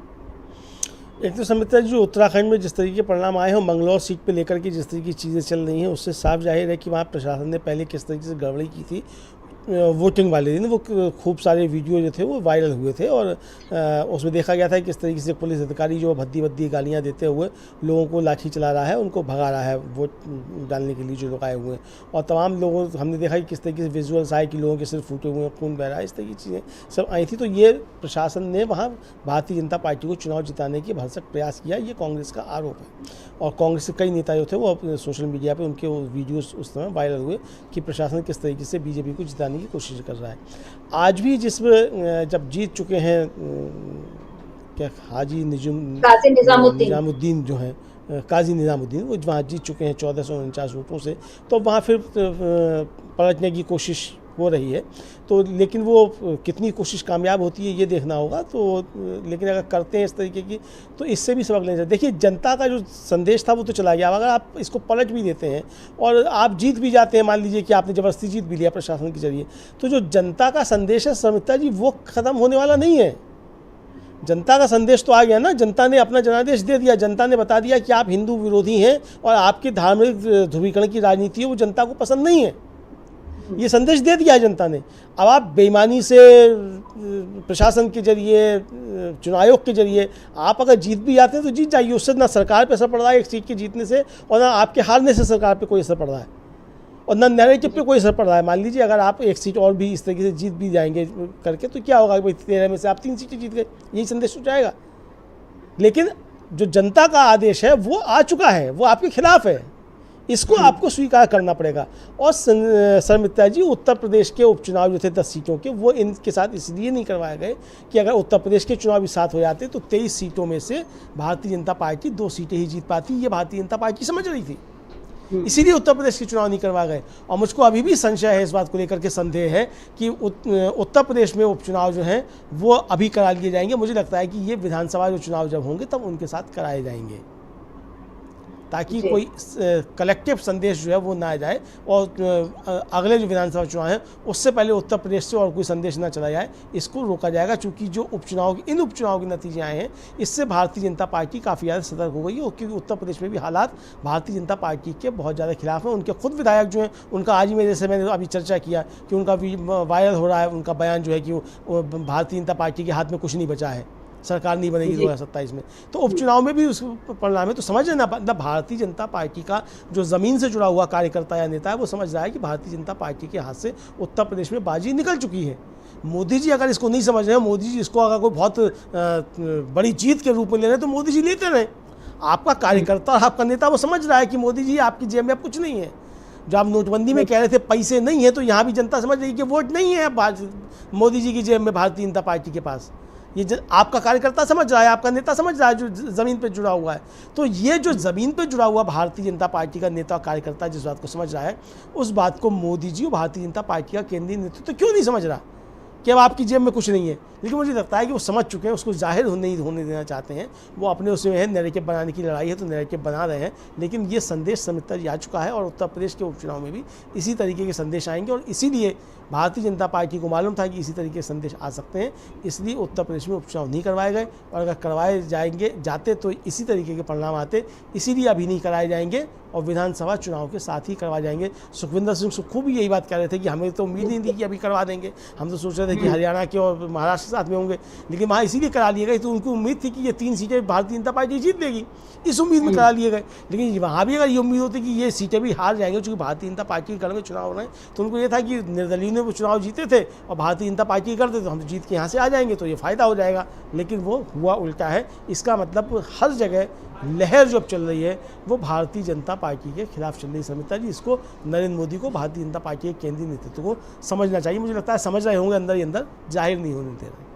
एक तो समिता जी, जो उत्तराखंड में जिस तरीके के परिणाम आए हैं, मंगलौर सीट पे लेकर के जिस तरीके की चीज़ें चल रही हैं, उससे साफ जाहिर है कि वहाँ प्रशासन ने पहले किस तरीके से गड़बड़ी की थी। वोटिंग वाले दिन वो खूब सारे वीडियो जो थे वो वायरल हुए थे, और उसमें देखा गया था कि किस तरीके से पुलिस अधिकारी जो भद्दी गालियाँ देते हुए लोगों को लाठी चला रहा है, उनको भगा रहा है वोट डालने के लिए जो लोग आए हुए हैं। और तमाम लोगों हमने देखा कि किस तरीके से विजुअल्स आए कि लोगों के सिर फूटे हुए हैं, खून बह रहा है, इस तरह की चीज़ें सब आई थी। तो ये प्रशासन ने वहाँ भारतीय जनता पार्टी को चुनाव जिताने की भरसक प्रयास किया, ये कांग्रेस का आरोप है। और कांग्रेस के कई नेता जो थे वो अपने सोशल मीडिया पर उनके वीडियोज़ उस समय वायरल हुए कि प्रशासन किस तरीके से बीजेपी को जिताने की कोशिश कर रहा है। आज भी जिसमें जब जीत चुके हैं क्या काजी निजामुद्दीन जो हैं, काजी निजामुद्दीन, वो वहाँ जीत चुके हैं 1449 वोटों से, तो वहाँ फिर पलटने की कोशिश हो रही है। तो लेकिन वो कितनी कोशिश कामयाब होती है ये देखना होगा। तो लेकिन अगर करते हैं इस तरीके की, तो इससे भी सबक लेना चाहिए। देखिए, जनता का जो संदेश था वो तो चला गया। अगर आप इसको पलट भी देते हैं और आप जीत भी जाते हैं, मान लीजिए कि आपने ज़बरदस्ती जीत भी लिया प्रशासन के जरिए, तो जो जनता का संदेश है समिता जी, वो ख़त्म होने वाला नहीं है। जनता का संदेश तो आ गया ना, जनता ने अपना जनादेश दे दिया, जनता ने बता दिया कि आप हिंदू विरोधी हैं और आपकी धार्मिक ध्रुवीकरण की राजनीति है वो जनता को पसंद नहीं है। ये संदेश दे दिया है जनता ने। अब आप बेईमानी से प्रशासन के जरिए, चुनाव आयोग के जरिए आप अगर जीत भी जाते हैं तो जीत जाइए, उससे ना सरकार पे असर पड़ रहा है एक सीट के जीतने से, और ना आपके हारने से सरकार पे कोई असर पड़ रहा है, और ना नैरेटिव पे कोई असर पड़ रहा है। मान लीजिए अगर आप एक सीट और भी इस तरीके से जीत भी जाएंगे करके, तो क्या होगा भाई, 13 में से आप 3 सीटें जीत गए, यही संदेश तो जाएगा। लेकिन जो जनता का आदेश है वो आ चुका है, वो आपके खिलाफ है, इसको आपको स्वीकार करना पड़ेगा। और शर्मिष्ठा जी, उत्तर प्रदेश के उपचुनाव जो थे 10 सीटों के, वो इनके साथ इसलिए नहीं करवाए गए कि अगर उत्तर प्रदेश के चुनाव भी साथ हो जाते तो 23 सीटों में से भारतीय जनता पार्टी 2 सीटें ही जीत पाती, ये भारतीय जनता पार्टी समझ रही थी, इसीलिए उत्तर प्रदेश के चुनाव नहीं करवाए गए। और मुझको अभी भी संशय है, इस बात को लेकर के संदेह है कि उत्तर प्रदेश में उपचुनाव जो हैं वो अभी करा लिए जाएंगे। मुझे लगता है कि ये विधानसभा जो चुनाव जब होंगे तब उनके साथ कराए जाएंगे, ताकि कोई कलेक्टिव संदेश जो है वो ना जाए, और अगले जो विधानसभा चुनाव हैं उससे पहले उत्तर प्रदेश से और कोई संदेश ना चला जाए, इसको रोका जाएगा। चूँकि जो इन उपचुनाव के नतीजे आए हैं, इससे भारतीय जनता पार्टी काफ़ी ज़्यादा सतर्क हो गई है, क्योंकि उत्तर प्रदेश में भी हालात भारतीय जनता पार्टी के बहुत ज़्यादा खिलाफ हैं। उनके खुद विधायक जो हैं, उनका आज ही में, जैसे मैंने अभी चर्चा किया कि उनका भी वायरल हो रहा है उनका बयान जो है कि वो भारतीय जनता पार्टी के हाथ में कुछ नहीं बचा है, सरकार नहीं बनेगी 2027 में। तो उपचुनाव में भी उस परिणाम है। तो समझ ना भारतीय जनता पार्टी का जो ज़मीन से जुड़ा हुआ कार्यकर्ता या नेता है वो समझ रहा है कि भारतीय जनता पार्टी के हाथ से उत्तर प्रदेश में बाजी निकल चुकी है। मोदी जी अगर इसको नहीं समझ रहे हैं, मोदी जी इसको अगर कोई बहुत बड़ी जीत के रूप में ले रहे हैं, तो मोदी जी लेते रहें। आपका कार्यकर्ता और आपका नेता वो समझ रहा है कि मोदी जी आपकी जेब में अब कुछ नहीं है। जब आप नोटबंदी में कह रहे थे पैसे नहीं है, तो यहाँ भी जनता समझ रही कि वोट नहीं है मोदी जी की जेब में, भारतीय जनता पार्टी के पास। ये आपका कार्यकर्ता समझ रहा है, आपका नेता समझ रहा है जो ज़मीन पे जुड़ा हुआ है। तो ये जो ज़मीन पे जुड़ा हुआ भारतीय जनता पार्टी का नेता और कार्यकर्ता जिस बात को समझ रहा है, उस बात को मोदी जी और भारतीय जनता पार्टी का केंद्रीय नेतृत्व तो क्यों नहीं समझ रहा? कि अब आपकी जेब में कुछ नहीं है, लेकिन मुझे लगता है कि वो समझ चुके हैं, उसको जाहिर नहीं होने देना चाहते हैं। वो अपने उसमें है, नैरेटिव बनाने की लड़ाई है तो नैरेटिव बना रहे हैं, लेकिन ये संदेश समिति तक आ चुका है और उत्तर प्रदेश के उपचुनाव में भी इसी तरीके के संदेश आएंगे। और इसीलिए भारतीय जनता पार्टी को मालूम था कि इसी तरीके के संदेश आ सकते हैं, इसलिए उत्तर प्रदेश में उपचुनाव नहीं करवाए गए, और अगर करवाए जाते तो इसी तरीके के परिणाम आते। इसीलिए अभी नहीं कराए जाएंगे और विधानसभा चुनाव के साथ ही करवा जाएंगे। सुखविंदर सिंह सुक्खू भी यही बात कह रहे थे कि हमें तो उम्मीद नहीं थी कि अभी करवा देंगे, हम तो सोच रहे थे कि हरियाणा के और महाराष्ट्र के साथ में होंगे, लेकिन वहाँ इसीलिए करा लिए गए तो उनको उम्मीद थी कि ये 3 सीटें भारतीय जनता पार्टी जीत लेगी, इस उम्मीद में करा लिए गए। लेकिन वहाँ भी अगर ये उम्मीद होती कि ये सीटें भी हार जाएंगे, चूँकि भारतीय जनता पार्टी के गढ़ में चुनाव हो रहे हैं, तो उनको ये था कि निर्दलीय ने वो चुनाव जीते थे और भारतीय जनता पार्टी करते तो हम जीत के यहाँ से आ जाएंगे तो ये फ़ायदा हो जाएगा, लेकिन वो हुआ उल्टा है। इसका मतलब हर जगह लहर जो अब चल रही है वो भारतीय जनता पार्टी के खिलाफ चल रही। समिता जी, इसको नरेंद्र मोदी को, भारतीय जनता पार्टी के केंद्रीय नेतृत्व को समझना चाहिए। मुझे लगता है समझ रहे होंगे, अंदर ही अंदर जाहिर नहीं होने दे रहे।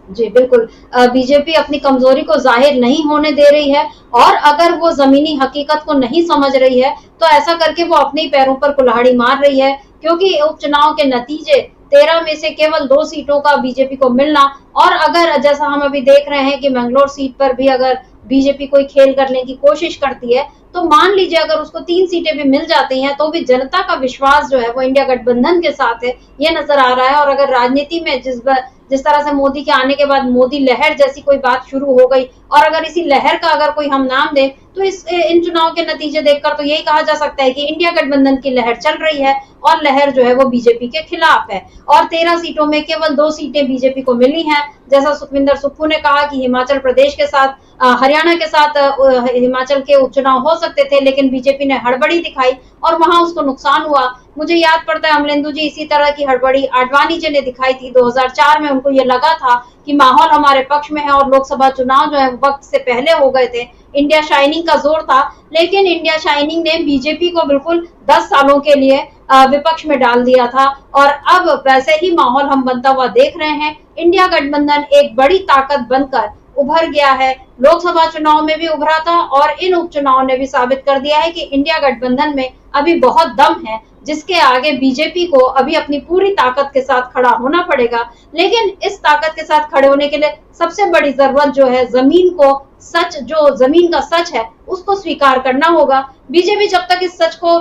जी बिल्कुल, बीजेपी अपनी कमजोरी को जाहिर नहीं होने दे रही है, और अगर वो जमीनी हकीकत को नहीं समझ रही है तो ऐसा करके वो अपने पैरों पर कुल्हाड़ी मार रही है, क्योंकि उपचुनाव के नतीजे 13 में से केवल 2 सीटों का बीजेपी को मिलना, और अगर जैसा हम अभी देख रहे हैं कि मैंगलोर सीट पर भी अगर बीजेपी कोई खेल करने की कोशिश करती है तो मान लीजिए अगर उसको 3 सीटें भी मिल जाती हैं तो भी जनता का विश्वास जो है वो इंडिया गठबंधन के साथ है, ये नजर आ रहा है। और अगर राजनीति में जिस तरह से मोदी के आने के बाद मोदी लहर जैसी कोई बात शुरू हो गई, और अगर इसी लहर का अगर कोई हम नाम दें तो इन चुनाव के नतीजे देखकर तो यही कहा जा सकता है कि इंडिया गठबंधन की लहर चल रही है, और लहर जो है वो बीजेपी के खिलाफ है। और 13 सीटों में केवल 2 सीटें बीजेपी को मिली हैं। जैसा सुखविंदर सुक्खू ने कहा कि हिमाचल प्रदेश के साथ, हरियाणा के साथ हिमाचल के उपचुनाव हो सकते थे, लेकिन बीजेपी ने हड़बड़ी दिखाई और वहां उसको नुकसान हुआ। मुझे याद पड़ता है अमलेंदु जी, इसी तरह की हड़बड़ी आडवाणी जी ने दिखाई थी 2004 में। उनको ये लगा था कि माहौल हमारे पक्ष में है और लोकसभा चुनाव जो है वक्त से पहले हो गए थे, इंडिया शाइनिंग का जोर था, लेकिन इंडिया शाइनिंग ने बीजेपी को बिल्कुल 10 सालों के लिए विपक्ष में डाल दिया था। और अब वैसे ही माहौल हम बनता हुआ देख रहे हैं। इंडिया गठबंधन एक बड़ी ताकत बनकर उभर गया है, लोकसभा चुनाव में भी उभरा था और इन उपचुनाव ने भी साबित कर दिया है कि इंडिया गठबंधन में अभी बहुत दम है, जिसके आगे बीजेपी को अभी अपनी पूरी ताकत के साथ खड़ा होना पड़ेगा। लेकिन इस ताकत के साथ खड़े होने के लिए सबसे बड़ी जरूरत जो है जमीन को, सच जो जमीन का सच है उसको स्वीकार करना होगा। बीजेपी जब तक इस सच को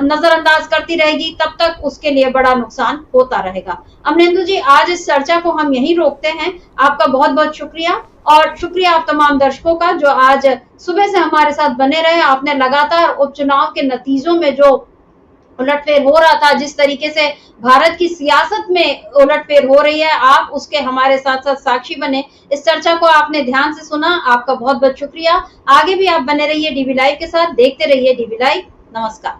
नजरअंदाज करती रहेगी तब तक उसके लिए बड़ा नुकसान होता रहेगा। अमरेंदु जी, आज इस चर्चा को हम यहीं रोकते हैं। आपका बहुत बहुत शुक्रिया, और शुक्रिया आप तमाम दर्शकों का जो आज सुबह से हमारे साथ बने रहे। आपने लगातार उपचुनाव के नतीजों में जो उलटफेर हो रहा था, जिस तरीके से भारत की सियासत में उलटफेर हो रही है, आप उसके हमारे साथ साथ साक्षी बने। इस चर्चा को आपने ध्यान से सुना, आपका बहुत बहुत शुक्रिया। आगे भी आप बने रहिए डीवी लाइव के साथ, देखते रहिए डीवी लाइव। नमस्कार।